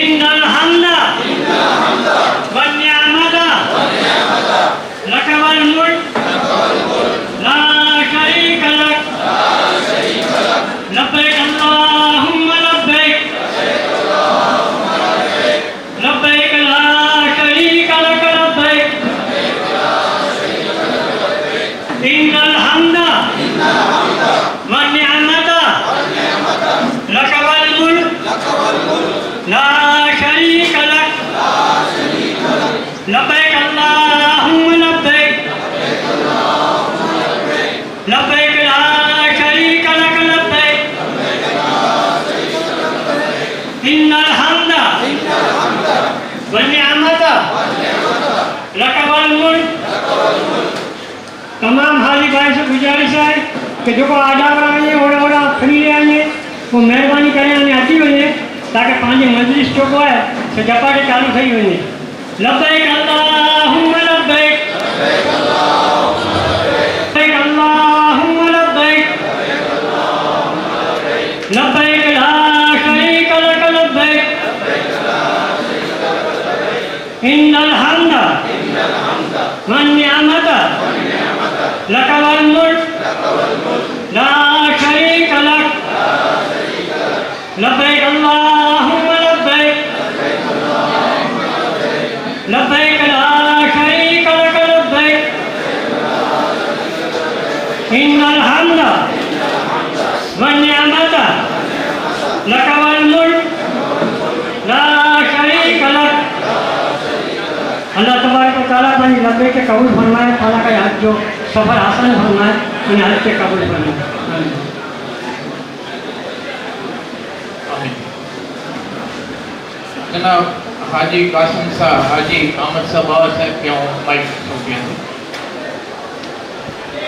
इन्नल हम्दा कि जो आडावड़ा आए ओड़ा ओड़ा फ्री आए वो मेहरबानी करे अने अची वने ताकि पांजी मजलिस जो है से जपाटे चालू थई वने लब्बैक अल्लाहुम्मा लब्बैक लब्बैक अल्लाहुम्मा लब्बैक लब्बैक ला शरीक लक लब्बैक इन्नल हम्द वन निअमत लक वल मुल्क ला शरीक लक लब्बैक अल्लाहुम्मा लब्बैक लब्बैक ला शरीक लक लब्बैक इन्नल हम्द वन निअमत लक वल मुल्क ला शरीक लक। अल्लाह तबारक व तआला अपनी लब्बे के कबूल फरमाए, ताला का हज जो सफ़र आसान फरमाए उन्हें हज के कबूल फरमाए। जनाब हाजी कासिम साहब, हाजी अहमद साहब, बाबा साहब, क्या माइक